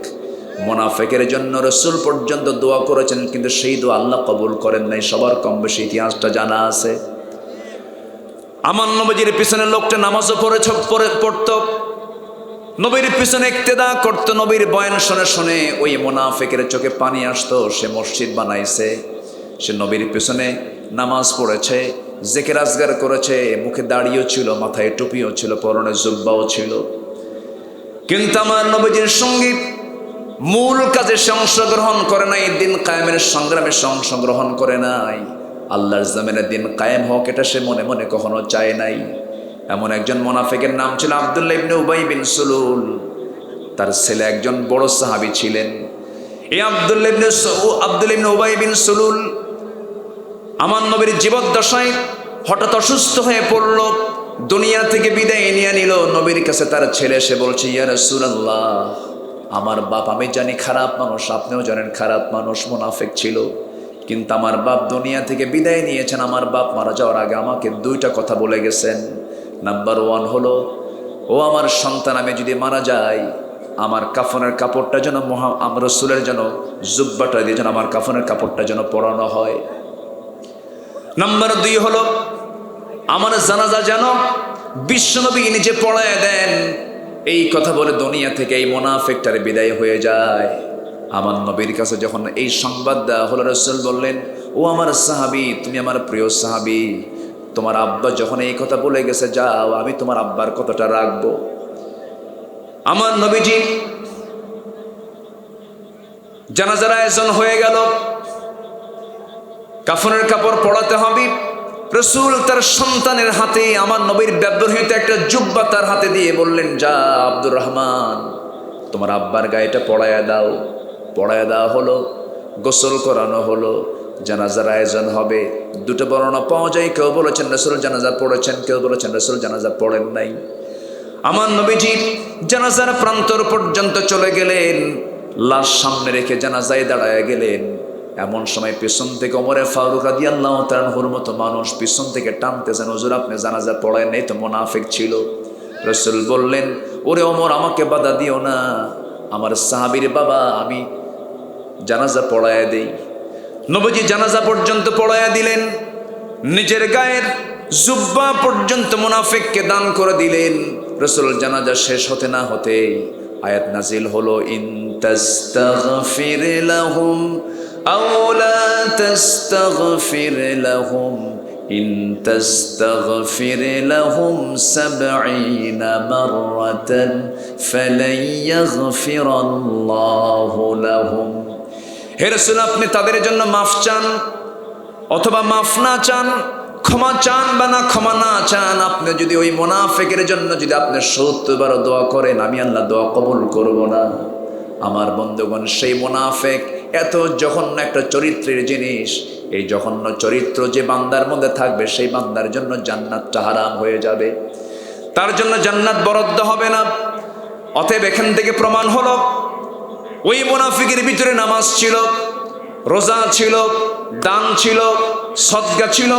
মুনাফিকের জন্য রাসূল পর্যন্ত দোয়া করেছেন, কিন্তু সেই দোয়া আল্লাহ কবুল করেন নাই। সবার কম বেশি ইতিহাসটা জানা আছে। আমার নবীজির পিছনে লোকটা নামাজও পড়তো, নবীর পিছনে ইক্তেদা করতো, নবীর বয়ান শুনে শুনে ওই মুনাফিকের চোখে পানি আসতো। সে মসজিদ বানাইছে, সে নবীর পিছনে নামাজ পড়েছে, জিকির আজগার করেছে, মুখে দাড়িও ছিল, মাথায় টুপিও ছিল, পরনে জুব্বাও ছিল, কিন্তু আমার নবীজির সঙ্গী মূল কাজে সে অংশগ্রহণ করে নাই, দিন কায়েমের সংগ্রামে সে অংশগ্রহণ করে নাই। আল্লাহর জমিনে দিন কায়েম হোক এটা সে মনে মনে কখনো চায় নাই। এমন একজন মুনাফিকের নাম ছিল আব্দুল্লাহ ইবনে উবাই বিন সুলুল। তার ছেলে একজন বড় সাহাবী ছিলেন। এই আব্দুল্লাহ ইবনে উবাই বিন সুলুল আমার নবীর জীবদ্দশায় হঠাৎ অসুস্থ হয়ে পড়ল, দুনিয়া থেকে বিদায় নিয়ে নিল। নবীর কাছে তার ছেলে এসে বলছে, ইয়া রাসূলুল্লাহ, আমার বাপ, আমি জানি খারাপ মানুষ, আপনিও জানেন খারাপ মানুষ, মুনাফিক ছিল, কিন্তু আমার বাপ দুনিয়া থেকে বিদায় নিয়েছেন। আমার বাপ মারা যাওয়ার আগে আমাকে দুইটা কথা বলে গেছেন। নাম্বার 1 হলো, ও আমার সন্তান, আমি যদি মারা যাই আমার কাফনের কাপড়টা যেন রাসূলের যেন জুব্বাটা দিয়ে যেন আমার কাফনের কাপড়টা যেন পরানো হয়। নাম্বার 2 হলো, আমার জানাজা যেন বিশ্বনবী নিজে পড়ায় দেন। এই কথা বলে দুনিয়া থেকে এই মুনাফিকটার বিদায় হয়ে যায়। আমার নবীর কাছে যখন এই সংবাদ দেওয়া হলো, রাসূল বললেন, ও আমার সাহাবী, তুমি আমার প্রিয় সাহাবী, তোমার আব্বা যখন এই কথা বলে গেছে, যাও, আমি তোমার আব্বার কথাটা রাখবো। আমার নবীজি জানাজার আয়োজন হয়ে গেল, কাফনের কাপড় পরাতে হবে। রাসূল তার সন্তানের হাতে আমার নবীর ব্যবহৃত একটা জুব্বা তার হাতে দিয়ে বললেন, যা আব্দুর রহমান, তোমার আব্বার গায়েটা পরায়া দাও। পরায়া দেওয়া হলো, গোসল করানো হলো, জানাজার আয়োজন হবে। দুটো বর্ণনা পাওয়া যায়, কেউ বলেছেন রাসূল জানাজা পড়েছেন, কেউ বলেছেন রাসূল জানাজা পড়েন নাই। আমার নবীজি জানাজার প্রান্তর পর্যন্ত চলে গেলেন, লাশ সামনে রেখে জানাজায় দাঁড়ায় গেলেন। এমন সময় পেছন থেকে ওমরে ফারুক রাদিয়াল্লাহু তাআলা আনহুর মতো মানুষ পিছন থেকে টানতেছেন, হুজুর আপনি জানাজা পড়ায় নেই তো, মুনাফিক ছিল। রাসূল বললেন, ওরে ওমর আমাকে বাধা দিও না, আমার সাহাবীর বাবা, আমি জানাজা পড়ায় দেই। নবীজি জানাজা পর্যন্ত পড়ায়া দিলেন, নিজের গায়ের জুব্বা পর্যন্ত মুনাফিককে দান করে দিলেন। রাসূল জানাজা শেষ হতে না হতে আয়াত নাজিল হলো, ইন তাস্তাগফির লাহুম আও লা তাস্তাগফির লাহুম ইন তাস্তাগফির লাহুম ৭০ মাররাতান ফালান ইয়াগফিরাল্লাহু লাহুম। হে রাসূল আপনি তাদের জন্য মাফ চান অথবা মাফ না চান, ক্ষমা চান বা না ক্ষমা না চান, আপনি যদি ওই মুনাফিকের জন্য যদি আপনি ৭০ বার দোয়া করেন, আমি আল্লাহ দোয়া কবুল করব না। আমার বন্ধুগণ, সেই মুনাফিক এত জঘন্য একটা চরিত্রের জিনিস, এই জঘন্য চরিত্র যে বান্দার মধ্যে থাকবে সেই বান্দার জন্য জান্নাতটা হারাম হয়ে যাবে, তার জন্য জান্নাত বরাদ্দ হবে না। অতএব এখান থেকে প্রমাণ হলো ওই মুনাফিকের ভিতরে নামাজ ছিল, রোজা ছিল, দান ছিল, সদকা ছিল,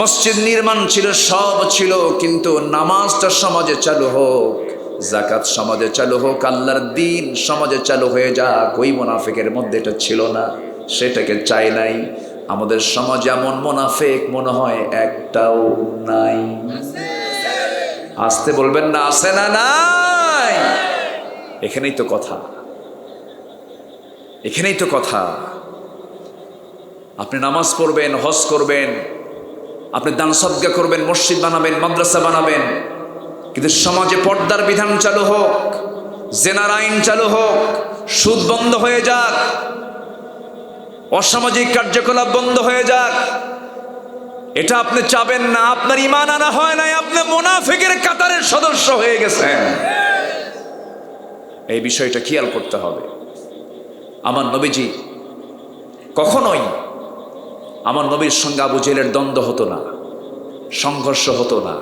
মসজিদ নির্মাণ ছিল, সব ছিল, কিন্তু নামাজটা সমাজে চালু হোক, যাকাত সমাজে চালু হোক, আল্লাহর দ্বীন সমাজে চালু হয়ে যাক, ওই মুনাফিকের মধ্যে এটা ছিল না, সেটাকে চাই নাই। আমাদের সমাজে এমন মুনাফিক মনে হয় একটাও নাই। আসতে বলবেন না, আছে না নাই? এখানেই তো কথা, এখানেই তো কথা। আপনি নামাজ পড়বেন, হজ করবেন, আপনি দান সদকা করবেন, মসজিদ বানাবেন, মাদ্রাসা বানাবেন, কিন্তু সমাজে পর্দার বিধান চালু হোক, জেনার আইন চালু হোক, সুদ বন্ধ হয়ে যাক, অসামাজিক কার্যকলাপ বন্ধ হয়ে যাক, এটা আপনি চাবেন না। আপনার ঈমান আনা হয় নাই, আপনি মুনাফিকের কাতারের সদস্য হয়ে গেছেন। এই বিষয়টা খেয়াল করতে হবে। আমার নবীজি কখনোই, আমার নবীর সঙ্গে আবু জেহেলের দ্বন্দ্ব হতো না, সংঘর্ষ হতো না।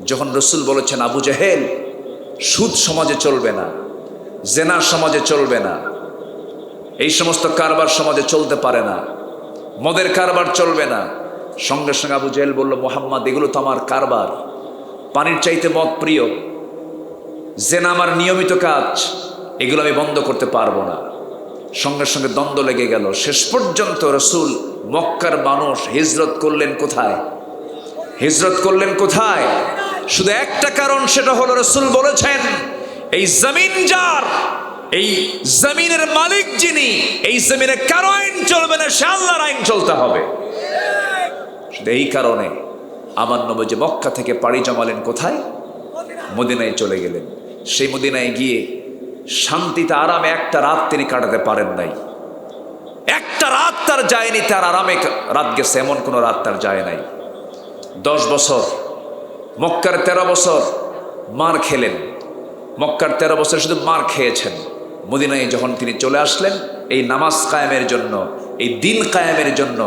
যখন রসুল বলেছেন আবু জেহেল, সুদ সমাজে চলবে না, জেনা সমাজে চলবে না, এই সমস্ত কারবার সমাজে চলতে পারে না, মদের কারবার চলবে না, সঙ্গে সঙ্গে আবু জেহেল বলল, মুহাম্মদ এগুলো তো আমার কারবার, পানির চাইতে মদ প্রিয়, জেনা আমার নিয়মিত কাজ, এগুলো আমি বন্ধ করতে পারবো না। সঙ্গে সঙ্গে দ্বন্দ্ব লেগে গেল। শেষ পর্যন্ত রসুল মক্কার মানুষ হিজরত করলেন কোথায়? হিজরত করলেন কোথায়? শুধু একটা কারণ, সেটা হলো রসুল বলেছেন এই জমিন যার, এই জমিনের মালিক যিনি, এই জমিনে কারো আইন চলবে না, সে আল্লাহর আইন চলতে হবে। শুধু এই কারণে আমার নবী মক্কা থেকে পাড়ি জমালেন কোথায়? মদিনায় চলে গেলেন। সেই মদিনায় গিয়ে শান্তিতে আরামে একটা রাত তিনি কাটাতে পারেন নাই। একটা রাত তার যায়নি, তার আরামে রাত গেছে এমন কোনো রাত তার যায় নাই। 10 বছর মক্কার 13 বছর মার খেলেন, মক্কার 13 বছর শুধু মার খেয়েছেন। মদিনায় যখন তিনি চলে আসলেন এই নামাজ কায়েমের জন্য, এই দিন কায়েমের জন্য,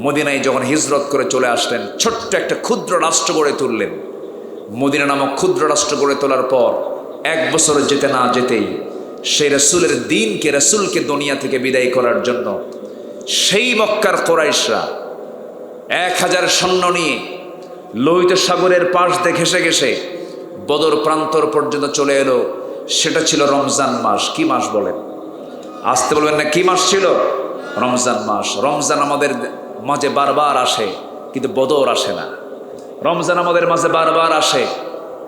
মদিনায় যখন হিজরত করে চলে আসলেন, ছোট্ট একটা ক্ষুদ্র রাষ্ট্র গড়ে তুললেন। মদিনা নামক ক্ষুদ্র রাষ্ট্র গড়ে তোলার পর 1 বছর যেতে না যেতেই সেই রসুলের দিনকে, রসুলকে দুনিয়া থেকে বিদায় করার জন্য সেই মক্কার কোরাইশরা 1000 সৈন্য নিয়ে লোহিত সাগরের পাশ দিয়ে ঘেসে ঘেসে বদর প্রান্তর পর্যন্ত চলে এলো। সেটা ছিল রমজান মাস। কি মাস বলেন? আসতে বলবেন না, কি মাস ছিল? রমজান মাস। রমজান আমাদের মাঝে বারবার আসে, কিন্তু বদর আসে না। রমজান আমাদের মাঝে বারবার আসে,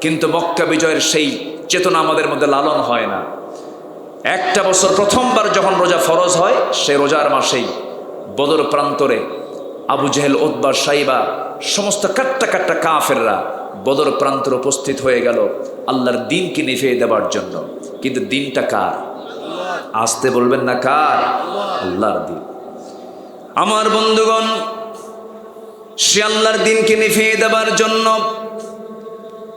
কিন্তু মক্কা বিজয়ের সেই চেতনা আমাদের মধ্যে লালন হয় না। একটা বছর প্রথমবার যখন রোজা ফরজ হয়, সেই রোজার মাসেই বদর প্রান্তরে আবু জেহেল, উতবা, সাইবা, সমস্ত কাট্টা কাট্টা কাফেররা বদর প্রান্তরে উপস্থিত হয়ে গেল আল্লাহর দিনকে নিভিয়ে দেবার জন্য। কিন্তু দিনটা কার? আসতে বলবেন না, কার? আল্লাহর দিন। আমার বন্ধুগণ, সে আল্লাহর দিনকে নিভিয়ে দেবার জন্য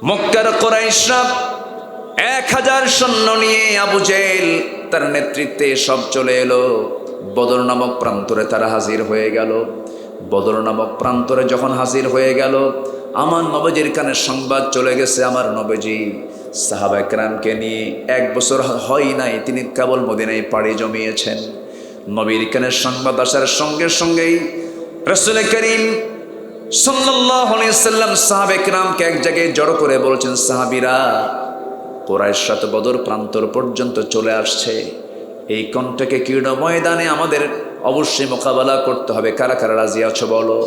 মক্কার কুরাইশরা 1000 সৈন্য নিয়ে আবু জেহেল তার নেতৃত্বে সব চলে এলো। বদর নামক প্রান্তরে তারা হাজির হয়ে গেল। বদর নামক প্রান্তরে যখন হাজির হয়ে গেল, আমার নবীজির কানে সংবাদ চলে গেছে, আমার নবীজি সাহাবা একরামকে নিয়ে 1 বছর হয় নাই তিনি কেবল মদিনায় পাড়ি জমিয়েছেন। নবীর কানে সংবাদ আসার সঙ্গে সঙ্গেই রাসূল করিম সাল্লাল্লাহু আলাইহি সাল্লাম সাহাবে কিরামকে এক জায়গায় জড়ো করে বলছেন, সাহাবীরা, কুরাইশ সাথে বদর প্রান্তর পর্যন্ত চলে আসছে। এই কণ্ঠকে কীর্ণ ময়দানে আমাদের অবশ্যই মোকাবেলা করতে হবে। কারা কারা রাজি আছো বলো?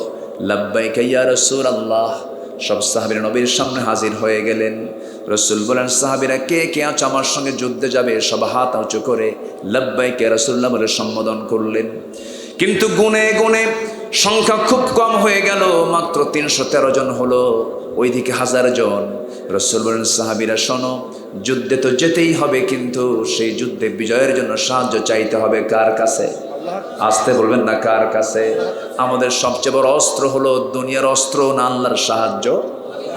লাব্বাইকা ইয়া রাসূলুল্লাহ। সব সাহাবীরা নবীর সামনে হাজির হয়ে গেলেন। রাসূল বলেন, সাহাবীরা কে কে আছো আমার সঙ্গে যুদ্ধে যাবে? সব হাত উঁচু করে লাব্বাইকা রাসূলুল্লাহ বলে সম্বোধন করলেন। কিন্তু গুনে গুনে সংখ্যা খুব কম হয়ে গেল, মাত্র 313 জন হলো, ওইদিকে 1000 জন। রাসূল বলেন, সাহাবীরা শোনো, যুদ্ধে তো যেতেই হবে, কিন্তু সেই যুদ্ধে বিজয়ের জন্য সাহায্য চাইতে হবে কার কাছে? আসতে বলবেন না, কার কাছে? আমাদের সবচেয়ে বড় অস্ত্র হলো দুনিয়ার অস্ত্র না আল্লাহর সাহায্য?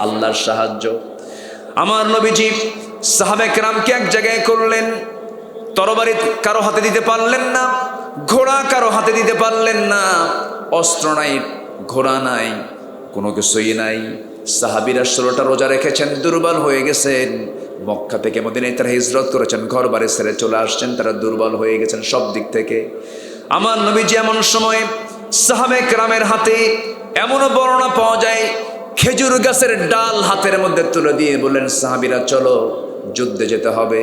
আল্লাহর সাহায্য। আমার নবীজি সাহাবে কেরামকে এক জায়গায় করলেন। তরবারি কারো হাতে দিতে পারলেন না, ঘোড়া কারো হাতে দিতে পারলেন না, অস্ত্র নাই, ঘোড়া নাই, কোনো কিছুই নাই। সাহাবীরা 16টা রোজা রেখেছেন, দুর্বল হয়ে গেছেন। মক্কা থেকে মদিনায় তারা হিজরত করেছেন, ঘর বাড়ি ছেড়ে চলে আসছেন, তারা দুর্বল হয়ে গেছেন সব দিক থেকে। আমার নবীজি এমন সময় সাহাবে কেরামের হাতে এমনও বর্ণনা পাওয়া যায়, খেজুর গাছের ডাল হাতের মধ্যে তুলে দিয়ে বললেন, সাহাবীরা চলো, যুদ্ধে যেতে হবে।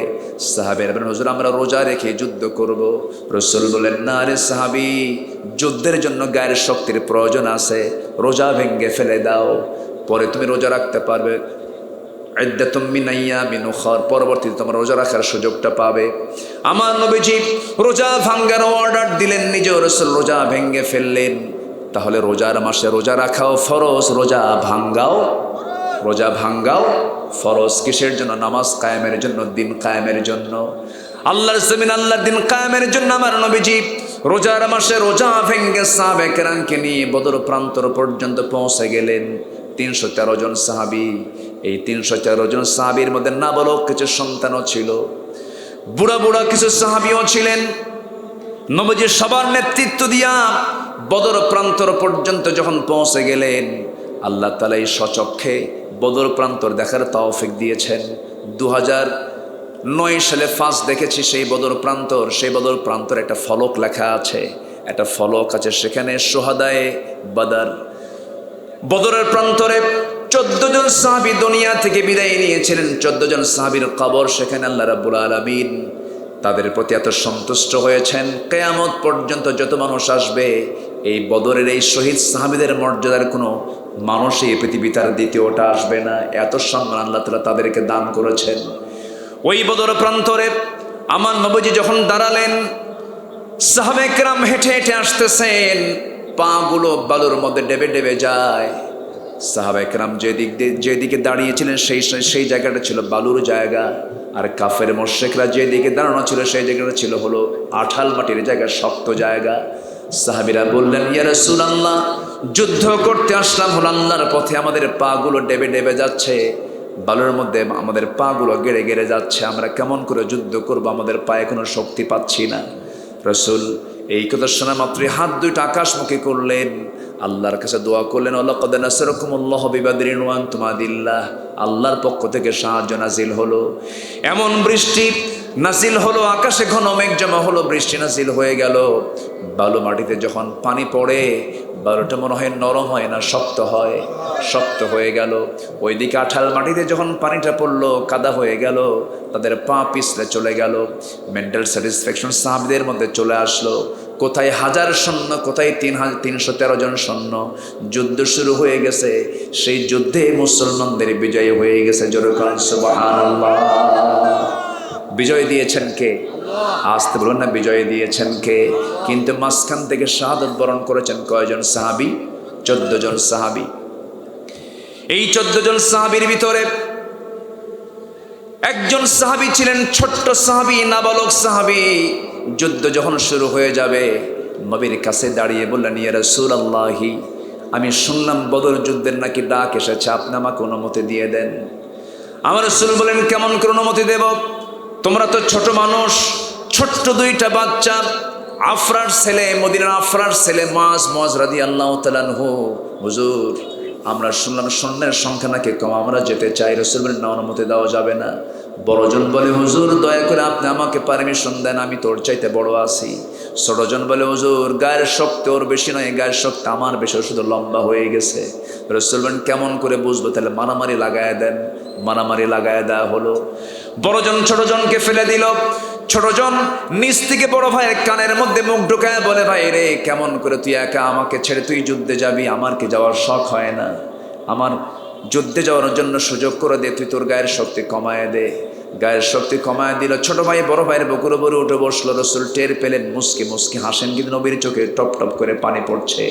সাহাবীরা বলেন, হুজুর আমরা রোজা রেখে যুদ্ধ করব। রাসূল বলেন, না রে সাহাবী, যুদ্ধের জন্য গায়ের শক্তির প্রয়োজন আছে, রোজা ভেঙে ফেলে দাও, পরে তুমি রোজা রাখতে পারবে। ইদ্দাতুম মিন আইয়ামিন উখর, পরবর্তীতে তোমরা রোজা রাখার সুযোগটা পাবে। আমার নবীজি রোজা ভাঙ্গার অর্ডার দিলেন, নিজেও রাসূল রোজা ভেঙে ফেললেন। তাহলে রোজার মাসে রোজা রাখাও ফরজ, রোজা ভাঙ্গাও ফরজ। কিসের জন্য? নামাজ কায়েমের জন্য, দিন কায়েমের জন্য, আল্লাহর জমিন আল্লাহর দিন কায়েমের জন্য। আমার নবীজি রোজার মাসে রোজা ভেঙে সাহাবে কেরামকে নিয়ে বদর প্রান্তর পর্যন্ত পৌঁছে গেলেন। 313 জন সাহাবী। এই 313 জন সাহাবীর মধ্যে নাবালক কিছু সন্তানও ছিল, বুড়া বুড়া কিছু সাহাবীও ছিলেন। নবীজি সবার নেতৃত্ব দিয়া বদর প্রান্তর পর্যন্ত যখন পৌঁছে গেলেন, আল্লাহ তাআলা এই সচক্ষে বদর প্রান্তর দেখার তৌফিক দিয়েছেন। 2009 সালে ফার্স্ট দেখেছি সেই বদর প্রান্তর। সেই বদর প্রান্তর একটা ফলক লেখা আছে, একটা ফলক আছে, সেখানে সোহাদায়ে বাদর। বদরের প্রান্তরে 14 জন সাহাবী দুনিয়া থেকে বিদায় নিয়েছিলেন। 14 জন সাহাবীর কবর সেখানে আল্লাহ রাব্বুল আলামিন তাদের প্রতি এত সন্তুষ্ট হয়েছেন, কিয়ামত পর্যন্ত যত মানুষ আসবে এই বদরের এই শহীদ সাহাবীদের মর্যাদার কোনো মানুষ এই পৃথিবীতে আর দ্বিতীয়টা আসবে না। এত সম্মান আল্লাহ তাআলা তাদেরকে দান করেছেন। ওই বদর প্রান্তরে আমার নবীজি যখন দাঁড়ালেন, সাহাবে কেরাম হেঁটে হেঁটে আসতেছেন, পাগুলো বালুর মধ্যে ডেবে ডেবে যায়। সাহাবে কেরাম যেদিকে দাঁড়িয়েছিলেন সেই জায়গাটা ছিল বালুর জায়গা, আর কাফের মুশরিকরা যেদিকে দাঁড়ানো ছিল সেই জায়গাটা ছিল হলো আঠাল মাটির জায়গা, শক্ত জায়গা। সাহাবীরা বললেন, ইয়া রাসূলুল্লাহ, যুদ্ধ করতে আসলাম হলো আল্লাহর পথে, আমাদের পাগুলো ডেবে ডেবে যাচ্ছে, বালুর মধ্যে আমাদের পাগুলো গেড়ে গেড়ে যাচ্ছে, আমরা কেমন করে যুদ্ধ করব, আমাদের পায়ে কোনো শক্তি পাচ্ছি না। রাসূল এই কথা শোনা মাত্রই হাত দুইটা আকাশমুখী করলেন, আল্লাহর কাছে দোয়া করলেন, লাকাদ নাসারাকুমুল্লাহু বিবাদরিন ওয়া আনতুম আদিল্লাহ। আল্লাহর পক্ষ থেকে সাহায্য নাজিল হলো, এমন বৃষ্টি নাজিল হলো, আকাশে ঘন মেঘ জমা হলো, বৃষ্টি নাজিল হয়ে গেল। বালু মাটিতে যখন পানি পড়ে, বালুটা মনে হয় নরম হয় না, শক্ত হয়, শক্ত হয়ে গেল। ওইদিকে আঠাল মাটিতে যখন পানিটা পড়লো, কাদা হয়ে গেল, তাদের পা পিছলে চলে গেল। মেন্টাল স্যাটিসফ্যাকশন সাহাবীদের মধ্যে চলে আসলো। কোথায় 1000 সৈন্য, কোথায় 313 জন সৈন্য। যুদ্ধ শুরু হয়ে গেছে, সেই যুদ্ধে মুসলমানদের বিজয় হয়ে গেছে। জোরে বলুন সুবহানাল্লাহ। বিজয় দিয়েছেন কে? আসতে বলুন না, বিজয় দিয়েছেন কে? কিন্তু মাঝখান থেকে শাহাদাত বরণ করেছেন কয়জন সাহাবী? 14 জন সাহাবী। এই 14 জন সাহাবীর ভিতরে একজন সাহাবী ছিলেন ছোট্ট সাহাবী, নাবালক সাহাবী। যুদ্ধ যখন শুরু হয়ে যাবে, নবীর কাছে দাঁড়িয়ে বললেন, ইয়া রাসূলুল্লাহি, আমি শুনলাম বদর যুদ্ধের নাকি ডাক এসেছে, আপনি আমাকে অনুমতি দিয়ে দেন। আমার রাসূল বলেন, কেমন করে অনুমতি দেব? তোমরা তো ছোট মানুষ, ছোট্ট 2টা বাচ্চা, আফরার ছেলে, মদিনার আফরার ছেলে মুআজ রাদিয়াল্লাহু তাআলা আনহু। হুজুর, আমরা শুনলাম সৈন্যের সংখ্যা নাকি কম, আমরা যেতে চাই। রাসূল বলেন, না, অনুমতি দেওয়া যাবে না। বড়জন বলে, হুজুর দয়া করে আপনি আমাকে পারমিশন দেন, আমি তোর চাইতে বড় আছি। ছোটজন বলে হুজুর গায়ের শক্তি ওর বেশি নয়, গায়ের শক্তি আমার বেশি, শুধু লম্বা হয়ে গেছে। রাসূল বলেন কেমন করে বুঝবো? তাহলে মারামারি লাগায় দেন। মারামারি লাগায় দেওয়া হলো। বড়জন ছোটজনকে ফেলে দিল। ছোটজন নিচ থেকে বড় ভাইয়ের কানের মধ্যে মুখ ঢুকায় বলে, ভাই রে কেমন করে তুই একা আমাকে ছেড়ে তুই যুদ্ধে যাবি? আমার কি যাওয়ার শখ হয় না? আমার যুদ্ধে যাওয়ার জন্য সুযোগ করে দে, তুই তোর গায়ের শক্তি কমায় দে। গায়ের শক্তি কমায় দিল। ছোট ভাই বড় ভাইয়ের বুকুর উপরে উঠে বসলো। রাসূল টের পেলেন, মুস্কি মুস্কি হাসেন, কিন্তু নবীর চোখে টপ টপ করে পানি পড়ছে।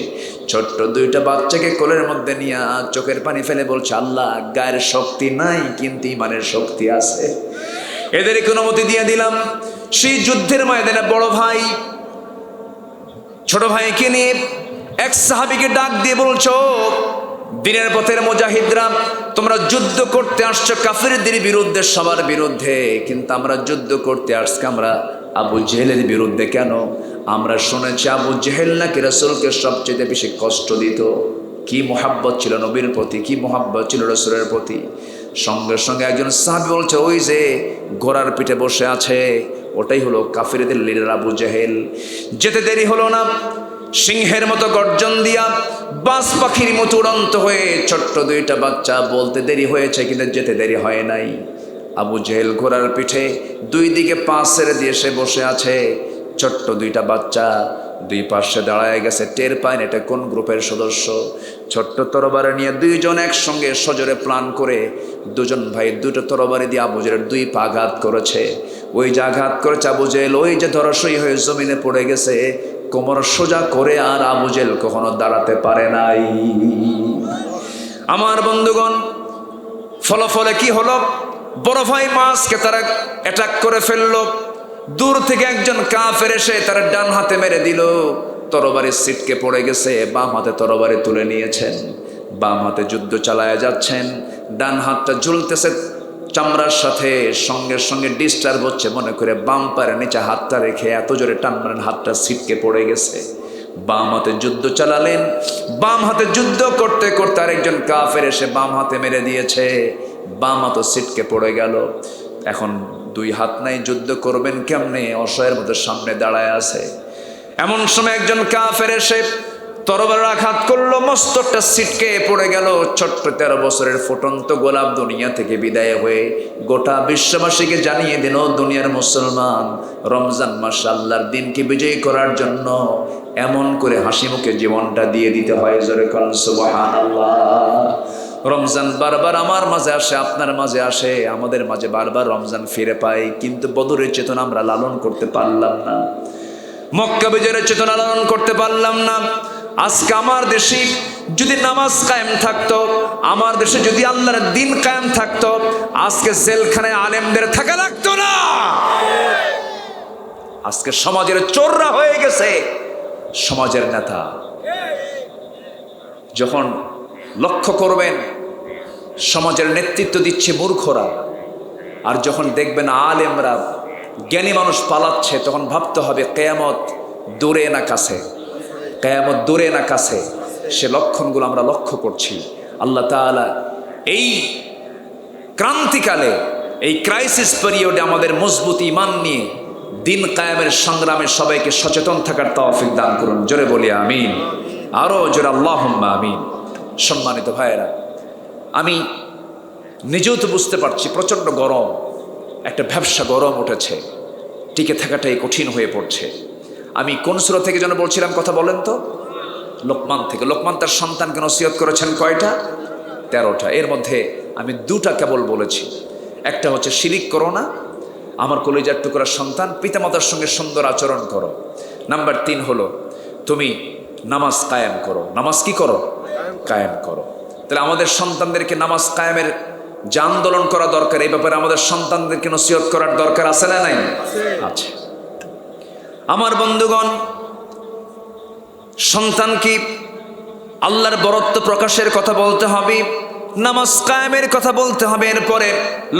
ছোট্ট দুইটা বাচ্চাকে কোলের মধ্যে নিয়ে চোখের পানি ফেলে বলছে, আল্লাহ গায়ের শক্তি নাই কিন্তু ইমানের শক্তি আছে, এদেরকে অনুমতি দিয়ে দিলাম। সেই যুদ্ধের ময়দানে বড় ভাই ছোট ভাইকে নিয়ে এক সাহাবীকে ডাক দিয়ে বলছো, দিনের পথের মুজাহিদরা তোমরা যুদ্ধ করতে আসছো কাফিরদের বিরুদ্ধে, সবার বিরুদ্ধে, কিন্তু আমরা যুদ্ধ করতে আসছি আমরা আবু জেহেলের বিরুদ্ধে। কেন? আমরা শুনেছি আবু জেহেল নাকি রাসূলকে সবচেয়ে বেশি কষ্ট দিত। কি মোহাব্বত ছিল নবীর প্রতি, কি মোহাব্বত ছিল রাসূলের প্রতি। সঙ্গে সঙ্গে একজন সাহাবী বলছে, ওই যে ঘোড়ার পিঠে বসে আছে ওটাই হলো কাফিরদের লিডার আবু জেহেল। যেতে দেরি হলো না, সিংহের মতো গর্জন দিয়া বাজ পাখির মতো উড়ন্ত হয়ে ছোট্ট দুইটা বাচ্চা, বলতে দেরি হয়েছে কিন্তু যেতে দেরি হয় নাই। আবু জেহেল ঘোড়ার পিঠে দুই দিকে পা ছেড়ে দিয়ে সে বসে আছে। ছোট্ট দুইটা বাচ্চা দুই পাশে দাঁড়ায় গেছে, টের পায় না এটা কোন গ্রুপের সদস্য। ছোট্ট তরবারি নিয়ে দুইজন একসঙ্গে সজোরে প্ল্যান করে দুজন ভাই দুটো তরবারি দিয়ে আবু জেহেলের দুই পা আঘাত করেছে। ওই যে আঘাত করেছে আবু জেহেল, ওই যে ধরাশয়ী হয়ে জমিনে পড়ে গেছে। কোমর সোজা করে আর আবু জেহেল কখনো দাঁড়াতে পারে নাই। আমার বন্ধুগণ, ফলাফলে কি হলো? বড় ভাই মাসকে তারা অ্যাটাক করে ফেললো। দূর থেকে একজন কাফের এসে তারা ডান হাতে মেরে দিল। তরবারি ছিটকে পড়ে গেছে, বাম হাতে তরবারি তুলে নিয়েছেন, বাম হাতে যুদ্ধ চালায় যাচ্ছেন। ডান হাতটা ঝুলতেছে চামড়ার সাথে, সঙ্গে সঙ্গে ডিস্টার্ব হচ্ছে মনে করে বাম পায়ের নিচে হাতটা রেখে এত জোরে টান মারেন হাতটা ছিটকে পড়ে গেছে। বাম হাতে যুদ্ধ চালালেন। বাম হাতে যুদ্ধ করতে করতে আরেকজন কাফের এসে বাম হাতে মেরে দিয়েছে, বাম হাতও ছিটকে পড়ে গেল। এখন দুই হাত নাই, যুদ্ধ করবেন কেমনে? অসহায়ের মতো সামনে দাঁড়ায় আছে। এমন সময় একজন কাফের এসে তরবারির আঘাত করলো, মস্তকটা ছিটকে পড়ে গেল। ছোট্ট 13 বছরের ফুটন্ত গোলাপ দুনিয়া থেকে বিদায় হয়ে গোটা বিশ্ববাসীকে জানিয়ে দিল, দুনিয়ার মুসলমান রমজান মাস আল্লাহর দিনকে বিজয়ী করার জন্য এমন করে হাসি মুখে জীবনটা দিয়ে দিতে হয়। জোরে কোন সুবহানাল্লাহ। রমজান বারবার আমার মাঝে আসে, আপনার মাঝে আসে, আমাদের মাঝে বারবার রমজান ফিরে পাই, কিন্তু বদরের চেতনা আমরা লালন করতে পারলাম না, মক্কা বিজয়ের চেতনা লালন করতে পারলাম না। আজকে আমার দেশে যদি নামাজ কায়েম থাকতো, আমার দেশে যদি আল্লাহর দিন কায়েম থাকতো, আজকে জেলখানায় আলেমদের থাকা লাগতো না। আজকে সমাজের চোররা হয়ে গেছে সমাজের নেতা। যখন লক্ষ্য করবেন সমাজের নেতৃত্ব দিচ্ছে মূর্খরা, আর যখন দেখবেন আলেমরা জ্ঞানী মানুষ পালাচ্ছে, তখন ভাবতে হবে কিয়ামত দূরে না কাছে, কিয়ামত দূরে না কাছে। সে লক্ষণগুলো আমরা লক্ষ্য করছি। আল্লাহ তাআলা এই ক্রান্তিকালে, এই ক্রাইসিস পিরিয়ডে আমাদের মজবুত ঈমান নিয়ে দিন কায়েমের সংগ্রামে সবাইকে সচেতন থাকার তৌফিক দান করুন। জোরে বলি আমিন, আরো জোরে আল্লাহুম্মা আমিন। সম্মানিত ভাইয়েরা, আমি নিজেও তো বুঝতে পারছি প্রচণ্ড গরম, একটা ব্যবসা গরম উঠেছে, টিকে থাকাটাই কঠিন হয়ে পড়ছে। আমি কোন সূরা থেকে যেন বলছিলাম, কথা বলেন তো? লোকমান থেকে। লোকমান তার সন্তানকে নসিহত করেছেন কয়টা? 13টা। এর মধ্যে আমি 2টা কেবল বলেছি। একটা হচ্ছে শিরিক করো না, আমার কলিজার টুকরা সন্তান, পিতামাতার সঙ্গে সুন্দর আচরণ করো। নাম্বার 3 হলো তুমি নামাজ কায়েম করো। নামাজ কি করো? কায়েম করো। তাহলে আমাদের সন্তানদেরকে নামাজ কায়েমের যে আন্দোলন করা দরকার, এই ব্যাপারে আমাদের সন্তানদেরকে নসিহত করার দরকার আছে না নাই? আছে। আমার বন্ধুগণ, সন্তানকে আল্লাহর বরত্ব প্রকাশের কথা বলতে হবে, নামাজ কায়েমের কথা বলতে হবে। এরপরে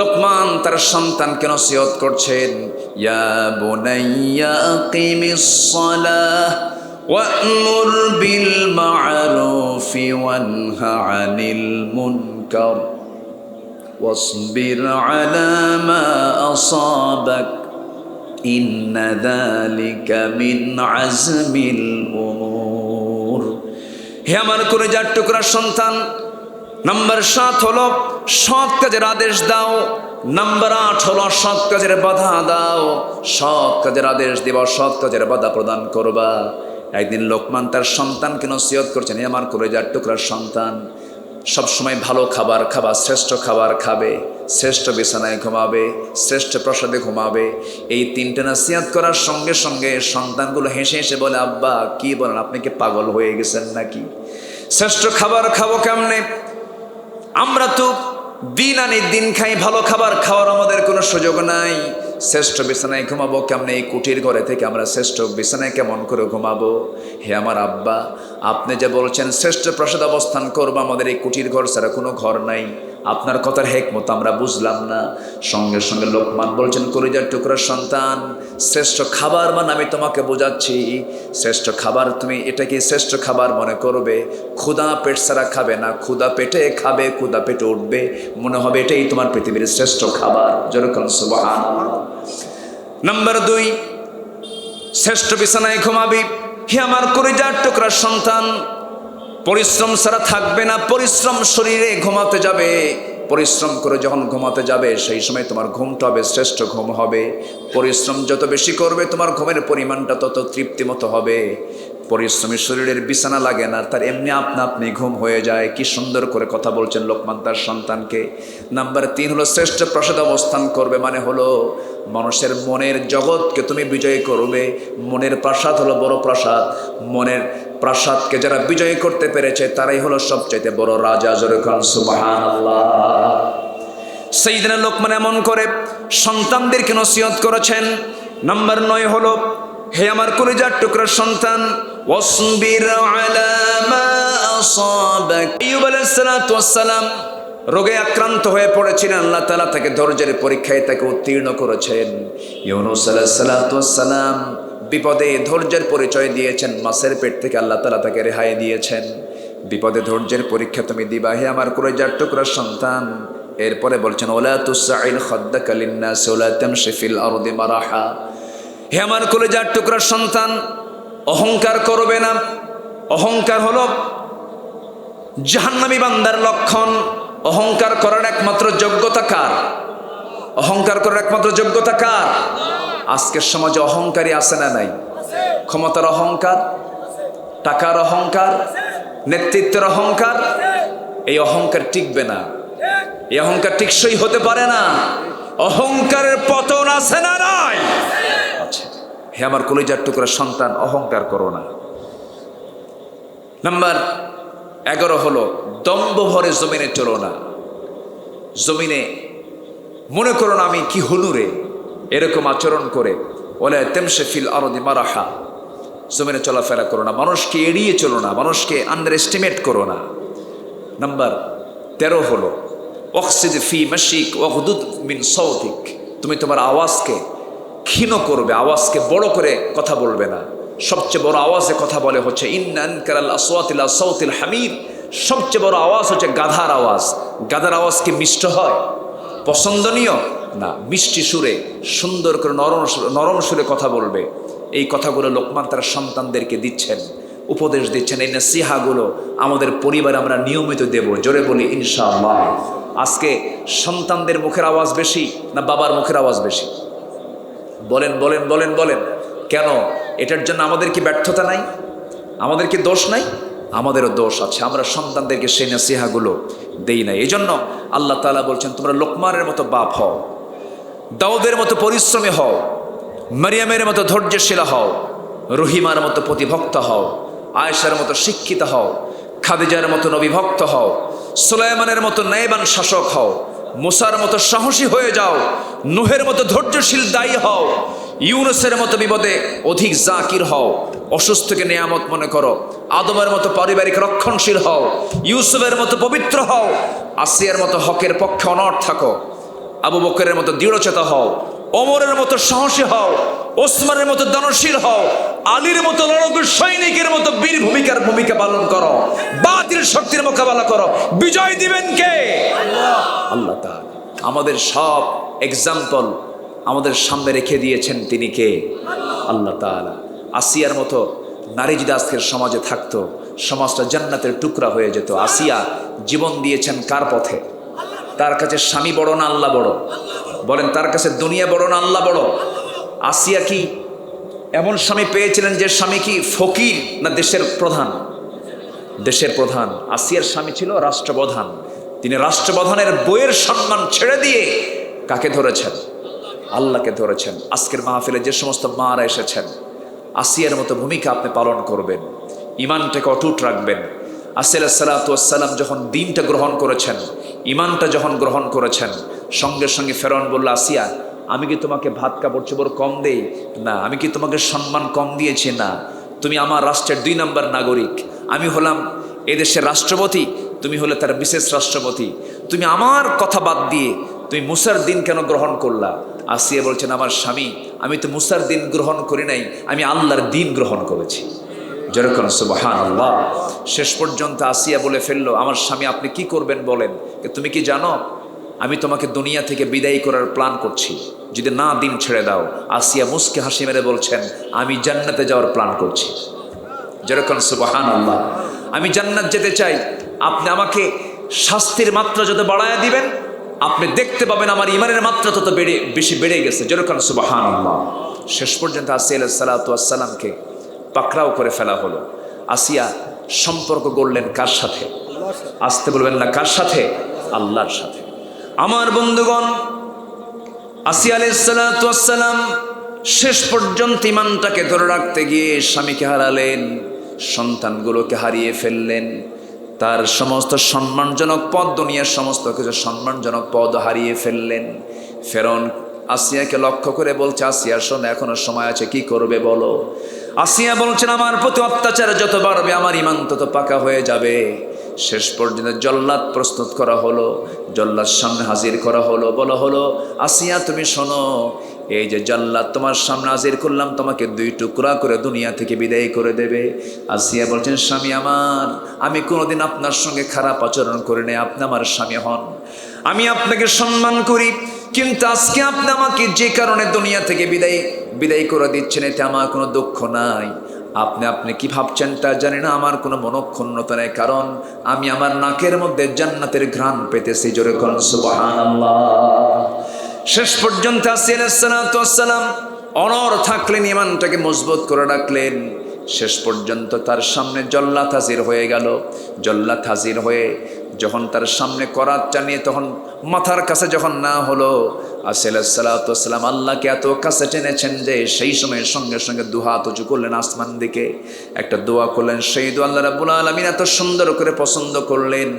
লোকমান তার সন্তানকে নসিহত করছেন, ইয়া বুনাইয়া আকিমিস সালাহ ওয়া'মুর বিল মা'রুফি ওয়ানহা আনিল মুনকার ওয়াসবির আলা মা আসাবাক ইন্না যালিকা মিন আজমিল উমুর। হে আমার কলিজার টুকরা সন্তান, নাম্বার 7 হলো সৎ কাজের আদেশ দাও। নাম্বার 8 হলো সৎ কাজের বাধা দাও। সৎ কাজের আদেশ দিবা, সৎ কাজের বাধা প্রদান করবা। একদিন লোকমান তার সন্তানকে নসিহত করছেন, হে আমার কলিজার টুকরার সন্তান, সবসময় ভালো খাবার খাবা, শ্রেষ্ঠ খাবার খাবে, শ্রেষ্ঠ বিছানায় ঘুমাবে, শ্রেষ্ঠ প্রসাদে ঘুমাবে। এই 3টে নসিহত করার সঙ্গে সঙ্গে সন্তানগুলো হেসে হেসে বলে, আব্বা কি বলেন, আপনি কি পাগল হয়ে গেছেন নাকি? শ্রেষ্ঠ খাবার খাবো কেমনে? আমরা তো দিন আনি দিন খাই, ভালো খাবার খাওয়ার আমাদের কোনো সুযোগ নাই। শ্রেষ্ঠ বিছানায় ঘুমাবো কেমনে? এই কুটির ঘরে থেকে আমরা শ্রেষ্ঠ বিছানায় কেমন করে ঘুমাবো? হে আমার আব্বা, আপনি যে বলছেন শ্রেষ্ঠ প্রাসাদ অবস্থান করবো, আমাদের এই কুটির ঘর ছাড়া কোনো ঘর নাই। আপনার কথার হেকমত আমরা বুঝলাম না। সঙ্গে সঙ্গে লোকমান বলছেন, কলিজার টুকরার সন্তান, শ্রেষ্ঠ খাবার মানে আমি তোমাকে বোঝাচ্ছি। শ্রেষ্ঠ খাবার তুমি এটাকে শ্রেষ্ঠ খাবার মনে করবে। ক্ষুধা পেট ছাড়া খাবে না, ক্ষুধা পেটে খাবে, ক্ষুধা পেটে উঠবে, মনে হবে এটাই তোমার পৃথিবীর শ্রেষ্ঠ খাবার। যেরকম সুবহানাল্লাহ। নাম্বার 2, শ্রেষ্ঠ বিছানায় ঘুমাবি। হে আমার কলিজার টুকরার সন্তান, পরিশ্রম ছাড়া থাকবে না। পরিশ্রম শরীরে ঘুমাতে যাবে, পরিশ্রম করে যখন ঘুমাতে যাবে সেই সময় তোমার ঘুমটা হবে শ্রেষ্ঠ ঘুম হবে। পরিশ্রম যত বেশি করবে তোমার ঘুমের পরিমাণটা তত তৃপ্তিমতো হবে। পরিশ্রমী শরীরের বিছানা লাগে না, তার এমনি আপনা আপনি ঘুম হয়ে যায়। কি সুন্দর করে কথা বলছেন লোকমান তার সন্তানকে। নাম্বার 3 হলো শ্রেষ্ঠ প্রাসাদ অবস্থান করবে, মানে হলো মানুষের মনের জগৎকে তুমি বিজয় করবে। মনের প্রাসাদ হলো বড় প্রাসাদ। মনের প্রাসাদকে যারা বিজয় করতে পেরেছে তারাই হলো সবচাইতে বড় রাজা। যেরকম সুবহানাল্লাহ। সাইয়েদনা লোকমান এমন করে সন্তানদেরকে নসিহত করেছেন। নাম্বার 9 হলো, হে আমার কলিজার টুকরার সন্তান, ওয়াসবির আলা মা আসাবাক। আইয়ুব আলাইহিস সালাতু ওয়াস সালাম রোগে আক্রান্ত হয়ে পড়েছিলেন। আল্লাহ তাআলা তাকে ধৈর্যের পরীক্ষায় তাকে উত্তীর্ণ করেছেন। ইউনূস আলাইহিস সালাতু ওয়াস সালাম বিপদে ধৈর্যের পরিচয় দিয়েছেন। মাছের পেট থেকে আল্লাহ তাআলা তাকে রেহাই দিয়েছেন। বিপদে ধৈর্যের পরীক্ষা তুমি দিবা, হে আমার কলিজার টুকরার সন্তান। এরপরে বলছেন, ওয়ালা তুসআইল খাদ্দাকা লিন-নাস ওয়ালা তামশি ফিল আরদি মারাহা। হে আমার কলিজার টুকরার সন্তান, অহংকার করবে না। অহংকার হলো জাহান্নামী বান্দার লক্ষণ। অহংকার করার একমাত্র যোগ্যতা কার? অহংকার করার একমাত্র যোগ্যতা কার? আজকের সমাজে অহংকারী আছে না নাই? ক্ষমতার অহংকার, টাকার অহংকার, নেতৃত্বের অহংকার। এই অহংকার টিকবে না, এই অহংকার টিকসই হতে পারে না। অহংকারের পতন আছে না নাই? আচ্ছা, হে আমার কলিজার টুকরার সন্তান, অহংকার করো না। নাম্বার 11 হলো, দম্ভ ভরে জমিনে চলো না। জমিনে মনে করো না আমি কি হলুরে, এরকম আচরণ করে ওলা তামশি ফিল আরদি মারাহা, জমিনে চলাফেরা করো না। মানুষকে এড়িয়ে চলো না, মানুষকে আন্ডার এস্টিমেট করো না। নাম্বার 13 হলো, ওয়াকসিদ ফি মাশিক ওয়াগদুদ মিন সাওতিক। তুমি তোমার আওয়াজকে ক্ষীণ করবে, আওয়াজকে বড় করে কথা বলবে না। সবচেয়ে বড় আওয়াজে কথা বলে হচ্ছে ইন্না আনকারাল আসওয়াতি লা সাওতিল হামির। সবচেয়ে বড় আওয়াজ হচ্ছে গাধার আওয়াজ। গাধার আওয়াজ কি মিষ্ট হয়? পছন্দনীয় না। মিষ্টি সুরে, সুন্দর করে নরম সুরে কথা বলবে। এই কথাগুলো লোকমান তার সন্তানদেরকে দিচ্ছেন, উপদেশ দিচ্ছেন। এই নসিহাগুলো আমাদের পরিবারে আমরা নিয়মিত দেব। জোরে বলি ইনশাআল্লাহ। আজকে সন্তানদের মুখের আওয়াজ বেশি না বাবার মুখের আওয়াজ বেশি? বলেন বলেন বলেন বলেন। কেন? এটার জন্য আমাদের কি ব্যর্থতা নাই? আমাদের কি দোষ নাই? আমাদেরও দোষ আছে। আমরা সন্তানদেরকে সেই নসিহাগুলো দেই না। এই জন্য আল্লাহ তাআলা বলছেন, তোমরা লোকমানের মতো বাপ হও, দাউদের মতো পরিশ্রমী হও, মারিয়ামের মতো ধৈর্যশীল হও, রহিমার মতো প্রতিভক্ত হও, আয়েশার মতো শিক্ষিত হও, খাদিজার মতো নবীভক্ত হও, সুলাইমানের মতো ন্যায়বান শাসক হও, মুসার মতো সাহসী হয়ে যাও, নূহের মতো ধৈর্যশীল দায়ী হও, ইউনুসের মতো বিপদে অধিক জাকির হও, অসুস্থকে নিয়ামত মনে করো, আদমের মতো পারিবারিক রক্ষণশীল হও, ইউসুফের মতো পবিত্র হও, আসিয়ার মতো হকের পক্ষে অনড় থাকো, আবু বকরের মতো দৃঢ়চেতা হও, ওমরের মতো সাহসী হও, ওসমানের মতো দানশীল হও, আলীর মতো লড়াকু সৈনিকের মতো বীর ভূমিকা পালন করো, বাতিল শক্তির মোকাবেলা করো। বিজয় দিবেন কে? আল্লাহ তাআলা। আমাদের সব এক্সাম্পল আমাদের সামনে রেখে দিয়েছেন তিনি কে? আল্লাহ তাআলা। আসিয়ার মতো নারী যদি আজকের সমাজে থাকতো, সমাজটা জান্নাতের টুকরা হয়ে যেত। আসিয়া জীবন দিয়েছেন কার পথে? তার কাছে স্বামী বড় না আল্লাহ বড়? বলেন, তার কাছে দুনিয়া বড় না আল্লাহ বড়? আসিয়া কি এমন স্বামী পেয়েছিলেন যে স্বামী কি ফকির না দেশের প্রধান? দেশের প্রধান। আসিয়ার স্বামী ছিল রাষ্ট্রপ্রধান। তিনি রাষ্ট্রপ্রধানের বইয়ের সম্মান ছেড়ে দিয়ে কাকে ধরেছেন? আল্লাহকে ধরেছেন। আজকের মাহফিলে যে সমস্ত মারা এসেছেন, আসিয়ার মতো ভূমিকা আপনি পালন করবেন, ইমানটাকে অটুট রাখবেন। আসিয়া আলাইহিস সালাতু ওয়াস সালাম যখন দ্বীনটা গ্রহণ করেছেন, ইমানটা যখন গ্রহণ করেছেন, সঙ্গে সঙ্গে ফেরাউন বলল, আসিয়া আমি কি তোমাকে ভাত কাপড় চোপড় কম দেই? না। আমি কি তোমাকে সম্মান কম দিয়েছি? না। তুমি আমার রাষ্ট্রের 2 নম্বর নাগরিক, আমি হলাম এদেশের রাষ্ট্রপতি, তুমি হলে তার বিশেষ রাষ্ট্রপতি। তুমি আমার কথা বাদ দিয়ে তুমি মুসার দিন কেন গ্রহণ করলা? আসিয়া বলছেন, আমার স্বামী, আমি তো মুসার দিন গ্রহণ করি নাই, আমি আল্লাহর দিন গ্রহণ করেছি। যেরকম সুবহানাল্লাহ। শেষ পর্যন্ত আসিয়া বলে ফেললো, আমার স্বামী আপনি কি করবেন বলেন? তুমি কি জানো আমি তোমাকে দুনিয়া থেকে বিদায় করার প্ল্যান করছি, যদি না দিন ছেড়ে দাও। আসিয়া মুস্কে হাসি মেরে বলছেন, আমি জান্নাতে যাওয়ার প্ল্যান করছি। যেরকম সুবহানাল্লাহ। আমি জান্নাত যেতে চাই, আপনি আমাকে শাস্তির মাত্রা যত বাড়ায়া দিবেন, আপনি দেখতে পাবেন আমার ইমানের মাত্রা তত বেশি বেড়ে গেছে। যেরকম সুবহানাল্লাহ। শেষ পর্যন্ত আসিয়া আলাইহিস সালাতু ওয়াস সালামকে পাকড়াও করে ফেলা হলো। আসিয়া সম্পর্ক গড়লেন কার সাথে? আসতে বলবেন না, কার সাথে? আল্লাহর সাথে। আমার বন্ধুগণ, আসিয়া আলাইহিস সালাতু ওয়াস সালাম শেষ পর্যন্ত ইমানটাকে ধরে রাখতে গিয়ে স্বামীকে হারালেন, সন্তানগুলোকে হারিয়ে ফেললেন, তার সমস্ত সম্মানজনক পদ, দুনিয়ার সমস্ত কিছু সম্মানজনক পদ হারিয়ে ফেললেন। ফেরাউন আসিয়াকে লক্ষ্য করে বলছে, আসিয়া শোনো, এখনো সময় আছে, কি করবে বলো? আসিয়া বলছেন, আমার প্রতি অত্যাচার যত বাড়বে আমার ইমান তত পাকা হয়ে যাবে। শেষ পর্যন্ত জল্লাদ প্রস্তুত করা হলো, জল্লাদ সামনে হাজির করা হলো, বলা হলো, আসিয়া তুমি শোনো, এই যে জল্লাদ তোমার সামনে হাজির করলাম, তোমাকে 2 টুকরা করে দুনিয়া থেকে বিদায় করে দেবে। আসিয়া বলছেন, স্বামী আমার, আমি কোনোদিন আপনার সঙ্গে খারাপ আচরণ করি নাই, আপনি আমার স্বামী হন, আমি আপনাকে সম্মান করি, কিন্তু আজকে আপনি আমাকে যে কারণে দুনিয়া থেকে বিদায় করে দিচ্ছেন, এতে আমার কোনো দুঃখ নাই। আপনি কি ভাবছেন তা জানি না, আমার কোনো মনক্ষুণ্ণতা নেই, কারণ আমি আমার নাকের মধ্যে জান্নাতের ঘ্রাণ পেতেছি। জোরে কোন সুবহানাল্লাহ। শেষ পর্যন্ত আসিয়া আলাইহিস সালাতু ওয়াস সালাম অনড় থাকলেন, ইমানটাকে মজবুত করে রাখলেন। শেষ পর্যন্ত তার সামনে জল্লাদ হাজির হয়ে গেল। জল্লাদ হাজির হয়ে যখন তার সামনে করাত চানিয়ে তখন মাথার কাছে যখন না হলো, আসিয়া আলাইহিস সালাতু ওয়াস সালাম আল্লাহকে এত কাছে টেনেছেন যে সেই সময়ের সঙ্গে সঙ্গে দুহাত উঁচু করলেন আসমান দিকে, একটা দোয়া করলেন। সেই দোয়া আল্লাহ রাব্বুল আলামিন এত সুন্দর করে পছন্দ করলেন।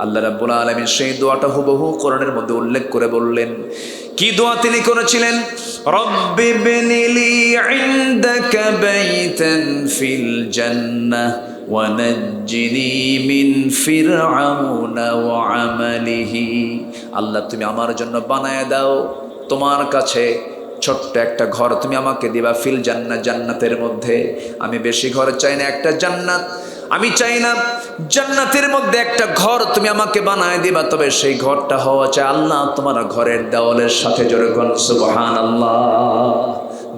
আল্লাহ রাব্বুল আলামিন সেই দোয়াটা হুবহু কোরআনের মধ্যে উল্লেখ করে বললেন। কি দোয়া তিনি করেছিলেন? রব্বি বিনিলি ইনদাকা বাইতান ফিল জান্নাহ ওয়া নাজ্জিনি মিন ফিরআউনা ওয়া আমালিহি। আল্লাহ তুমি আমার জন্য বানায় দাও তোমার কাছে ছোট্ট একটা ঘর, তুমি আমাকে দিবা ফিল জান্নাহ, জান্নাতের মধ্যে। আমি বেশি ঘর চাই না, একটা জান্নাত। আমি চাই না জান্নাতের মধ্যে একটা ঘর তুমি আমাকে বানায় দিবা, তবে সেই ঘরটা হওয়া চাই আল্লাহ তোমার ঘরের দেওয়ালের সাথে। জোরে কোন সুবহানাল্লাহ।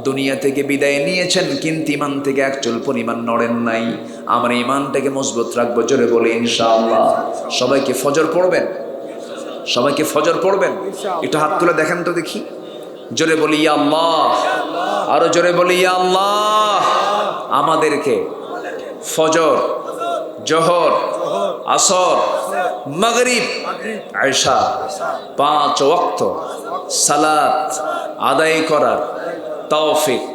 দুনিয়া থেকে বিদায় নিয়েছেন, কিন্তু ইমান থেকে এক চুল পরিমাণ নড়েন নাই। আমার ইমানটাকে মজবুত রাখবো, জোরে বলে ইনশাআল্লাহ। সবাইকে ফজর পড়বেন, সবাইকে ফজর পড়বেন। একটু হাত তুলে দেখেন তো দেখি, জোরে বলি ইয়া আল্লাহ, আরো জোরে বলি ইয়া আল্লাহ। আমাদেরকে ফজর, জোহর, আসর, মাগরিব, ইশা 5 ওয়াক্ত সালাত আদায় করার তৌফিক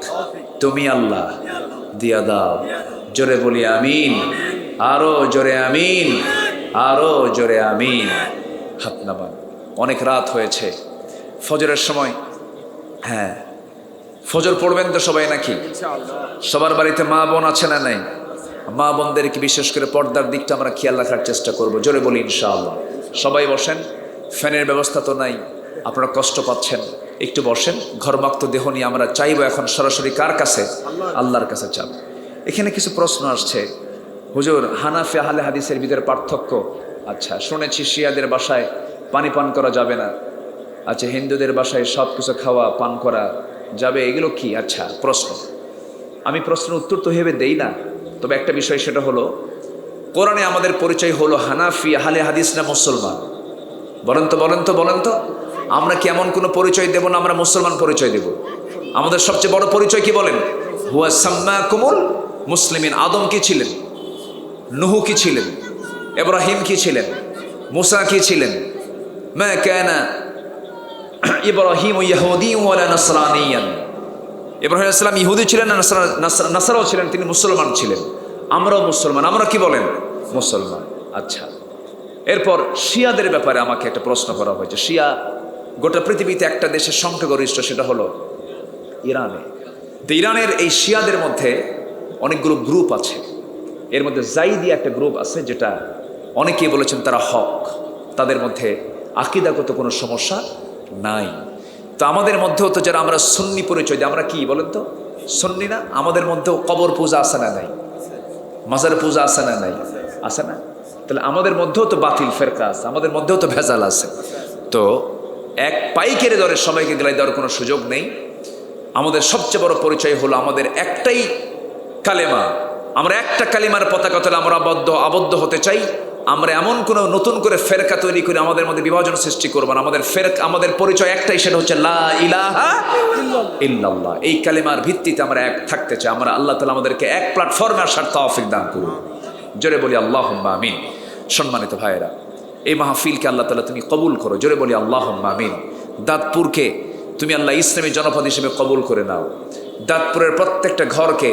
তুমি আল্লাহ দিয়া দাও। জোরে বলি আমিন, আরো জোরে আমিন, আরো জোরে আমিন। হাত নামান। অনেক রাত হয়েছে, ফজরের সময়। হ্যাঁ, ফজর পড়বেন তো সবাই নাকি? সবার বাড়িতে মা বোন আছে না নাই? মা বোনদেরকে বিশেষ করে পর্দার দিকটা আমরা খেয়াল রাখার চেষ্টা করব। জোরে বলি ইনশাআল্লাহ। সবাই বসেন। ফ্যানের ব্যবস্থা তো নাই, আপনারা কষ্ট পাচ্ছেন, একটু বসেন। ঘরমাক্ত দেহ নিয়ে আমরা চাইবো এখন সরাসরি কার কাছে? আল্লাহর কাছে চাব। এখানে কিছু প্রশ্ন আসছে, হুজুর হানাফি আহলে হাদিসের ভিতরে পার্থক্য। আচ্ছা, শুনেছি শিয়াদের বাসায় পানি পান করা যাবে না, আচ্ছা, হিন্দুদের বাসায় সব কিছু খাওয়া পান করা যাবে, এগুলো কি? আচ্ছা, প্রশ্ন, আমি প্রশ্নের উত্তর তো ভেবে দেই না, তবে একটা বিষয়, সেটা হলো কোরআনে আমাদের পরিচয় হলো হানাফি, আহলে হাদিস না মুসলমান? বলেন তো বলেন তো বলেন তো, আমরা কি এমন কোনো পরিচয় দেব না আমরা মুসলমান পরিচয় দেব? আমাদের সবচেয়ে বড় পরিচয় কি বলেন? হুয়া সাম্মাকুমুল মুসলিমিন। আদম কি ছিলেন? নুহু কি ছিলেন? ইব্রাহিম কি ছিলেন? মুসা কি ছিলেন? মা কানা ইব্রাহিম ইয়াহুদি ওয়ালা নাসরানিয়ান। ইব্রাহিম আলাইহিস সালাম ইহুদি ছিলেন না নাসারাও ছিলেন? তিনি মুসলমান ছিলেন। আমরাও মুসলমান। আমরা কি বলেন? মুসলমান। আচ্ছা, এরপর শিয়াদের ব্যাপারে আমাকে একটা প্রশ্ন করা হয়েছে। শিয়া গোটা পৃথিবীতে একটা দেশের সংখ্যাগরিষ্ঠ, সেটা হলো ইরানে। তো ইরানের এই শিয়াদের মধ্যে অনেকগুলো গ্রুপ আছে। এর মধ্যে জাইদি একটা গ্রুপ আছে, যেটা অনেকেই বলেছেন তারা হক, তাদের মধ্যে আকীদাগত কোনো সমস্যা নাই। তো আমাদের মধ্যেও তো যারা আমরা সুন্নি পরিচয় দিই, আমরা কি বলেন তো? সুন্নি না? আমাদের মধ্যেও কবর পূজা আছে না নাই? মাজার পূজা আছে না নাই? আছে না? তাহলে আমাদের মধ্যেও তো বাতিল ফেরকা আছে, আমাদের মধ্যেও তো ভেজাল আছে। তো এক পাইকেরে ধরে সবাইকে গেলাই দেওয়ার কোনো সুযোগ নেই। আমাদের সবচেয়ে বড় পরিচয় হলো আমাদের একটাই কালেমা। আমরা একটা কালিমার পতাকা তলে আমরা আবদ্ধ হতে চাই। আমরা এমন কোনো নতুন করে ফেরকা তৈরি করে আমাদের মধ্যে বিভাজন সৃষ্টি করব না। আমাদের পরিচয় একটাই, সেটা হচ্ছে লা ইলাহা ইল্লাল্লাহ। এই কালিমার ভিত্তিতে আমরা এক থাকতে চাই। আমরা আল্লাহ তাআলা আমাদেরকে এক প্ল্যাটফর্মে আসার তৌফিক দান করুন। জোরে বলি আল্লাহুম্মা আমিন। সম্মানিত ভাইয়েরা, এই মাহফিলকে আল্লাহ তাআলা তুমি কবুল করো। জোরে বলি আল্লাহুম্মা আমিন। দাঁতপুরকে তুমি আল্লাহ ইসলামী জনপদ হিসেবে কবুল করে নাও। দাঁতপুরের প্রত্যেকটা ঘরকে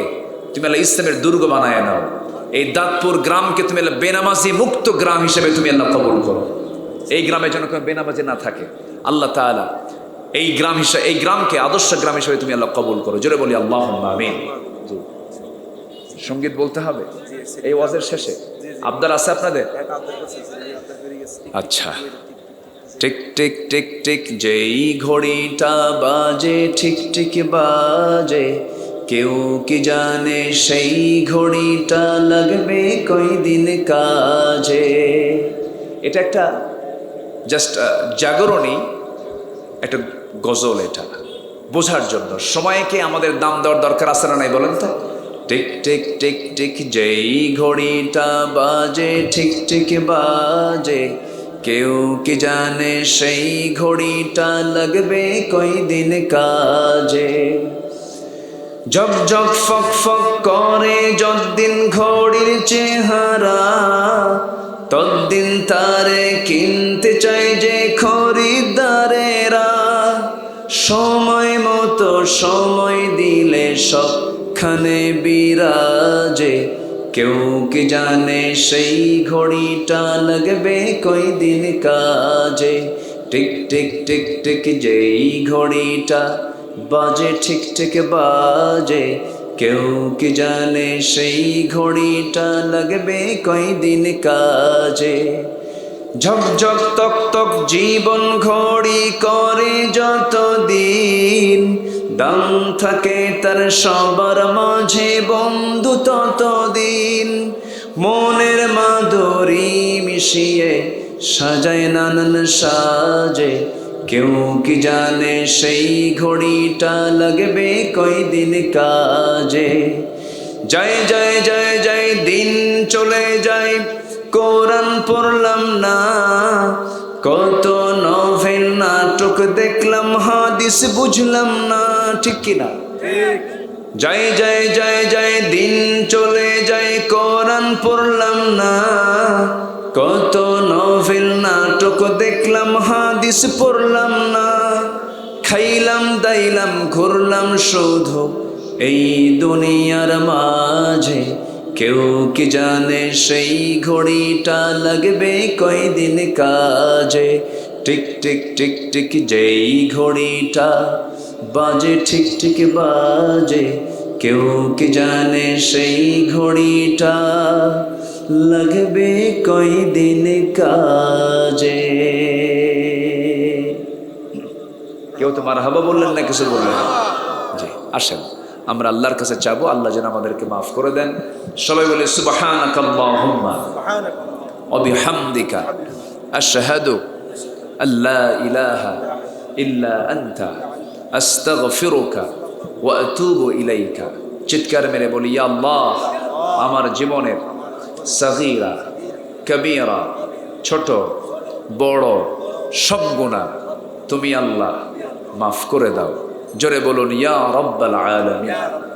তুমি আল্লাহ ইসলামের দুর্গ বানায় নাও। এই দাঁতপুর গ্রামকে তুমি আল্লাহ বেনামাজি মুক্ত গ্রাম হিসেবে তুমি আল্লাহ কবুল করো। এই গ্রামে যেন কোনো বেনামাজি না থাকে আল্লাহ তাআলা। এই গ্রামকে আদর্শ গ্রাম হিসেবে তুমি আল্লাহ কবুল করো। জোরে বলি আল্লাহুম্মা আমিন। সঙ্গীত বলতে হবে এই ওয়াজের শেষে? আবদার আছে আপনাদের? আচ্ছা, টিক টিক টিক টিক যেই ঘড়িটা বাজে, ঠিক ঠিক বাজে, কেউ কি জানে সেই ঘড়িটা লাগবে কয়দিন কাজে। এটা একটা জাস্ট জাগরণী একটা গজল, এটা বোঝার জন্য। সময়কে আমাদের দাম দেওয়ার দরকার আছে না নাই বলেন তো? টিক টিক টিক টিক যেই ঘড়িটা বাজে, ঠিক ঠিক বাজে, কেউ কি জানে সেই ঘড়িটা লাগবে কয়দিন কাজে। ঝক ঝক ফক ফক করে যতদিন ঘড়ির চেহারা, ততদিন তারে কিনতে চাই যে খরিদ্দারেরা। সময় মতো সময় দিলে সবখানে বিরাজে, কেউ কি জানে সেই ঘড়িটা লাগবে কয়দিন কাজে। টিক টিক টিক টিক যেই ঘড়িটা বাজে, ঠিক ঠিক বাজে, কেউ কি জানে সেই ঘড়িটা লাগবে কয়দিন কাজে। ঝকঝক তক তক জীবন ঘড়ি করে যতদিন, দাম থাকে তার সবার মাঝে বন্ধু ততদিন। মনের মাধুরী মিশিয়ে সাজায় নানান সাজে, কেউ কি জানে সেই ঘড়িটা লাগবে কয়দিন কাজে। যায় যায় যায় যায় দিন চলে যায়, কোরআন পড়লাম না, কত নভেল নাটক দেখলাম, হাদিস বুঝলাম না। ঠিক কিনা? যায় যায় যায় যায় দিন চলে যায়, কোরআন পড়লাম না, কত নভেল নাটক দেখলাম, হাদিস পড়লাম না। খাইলাম দাইলাম ঘুরলাম শুধু এই দুনিয়ার মাঝে, কেউ কি জানে সেই ঘড়িটা লাগবে কয়দিন কাজে। টিক টিক টিক টিক যেই ঘড়িটা বাজে, ঠিক ঠিক বাজে, কেউ কি জানে সেই ঘড়িটা লাগবে কয়দিন কাজে। কেউ তো মারহাবা বললেন না, কিছু বললেন? জি, আসেন আমরা আল্লাহর কাছে চাবো, আল্লাহ যেন আমাদেরকে মাফ করে দেন। সবাই বলে সুবহানাকাল্লাহুম্মা ওয়া বিহামদিকা আশহাদু আল্লা ইলাহা ইল্লা আনতা আস্তাগফিরুকা ওয়া আতুবু ইলাইকা। চিৎকার মেরে বলি, ইয়া আল্লাহ, আমার জীবনের সাগীরা কবীরা, ছোট বড় সব গুনাহ তুমি আল্লাহ মাফ করে দাও। জোরে বলুন, ইয়া রাব্বাল আলামিন।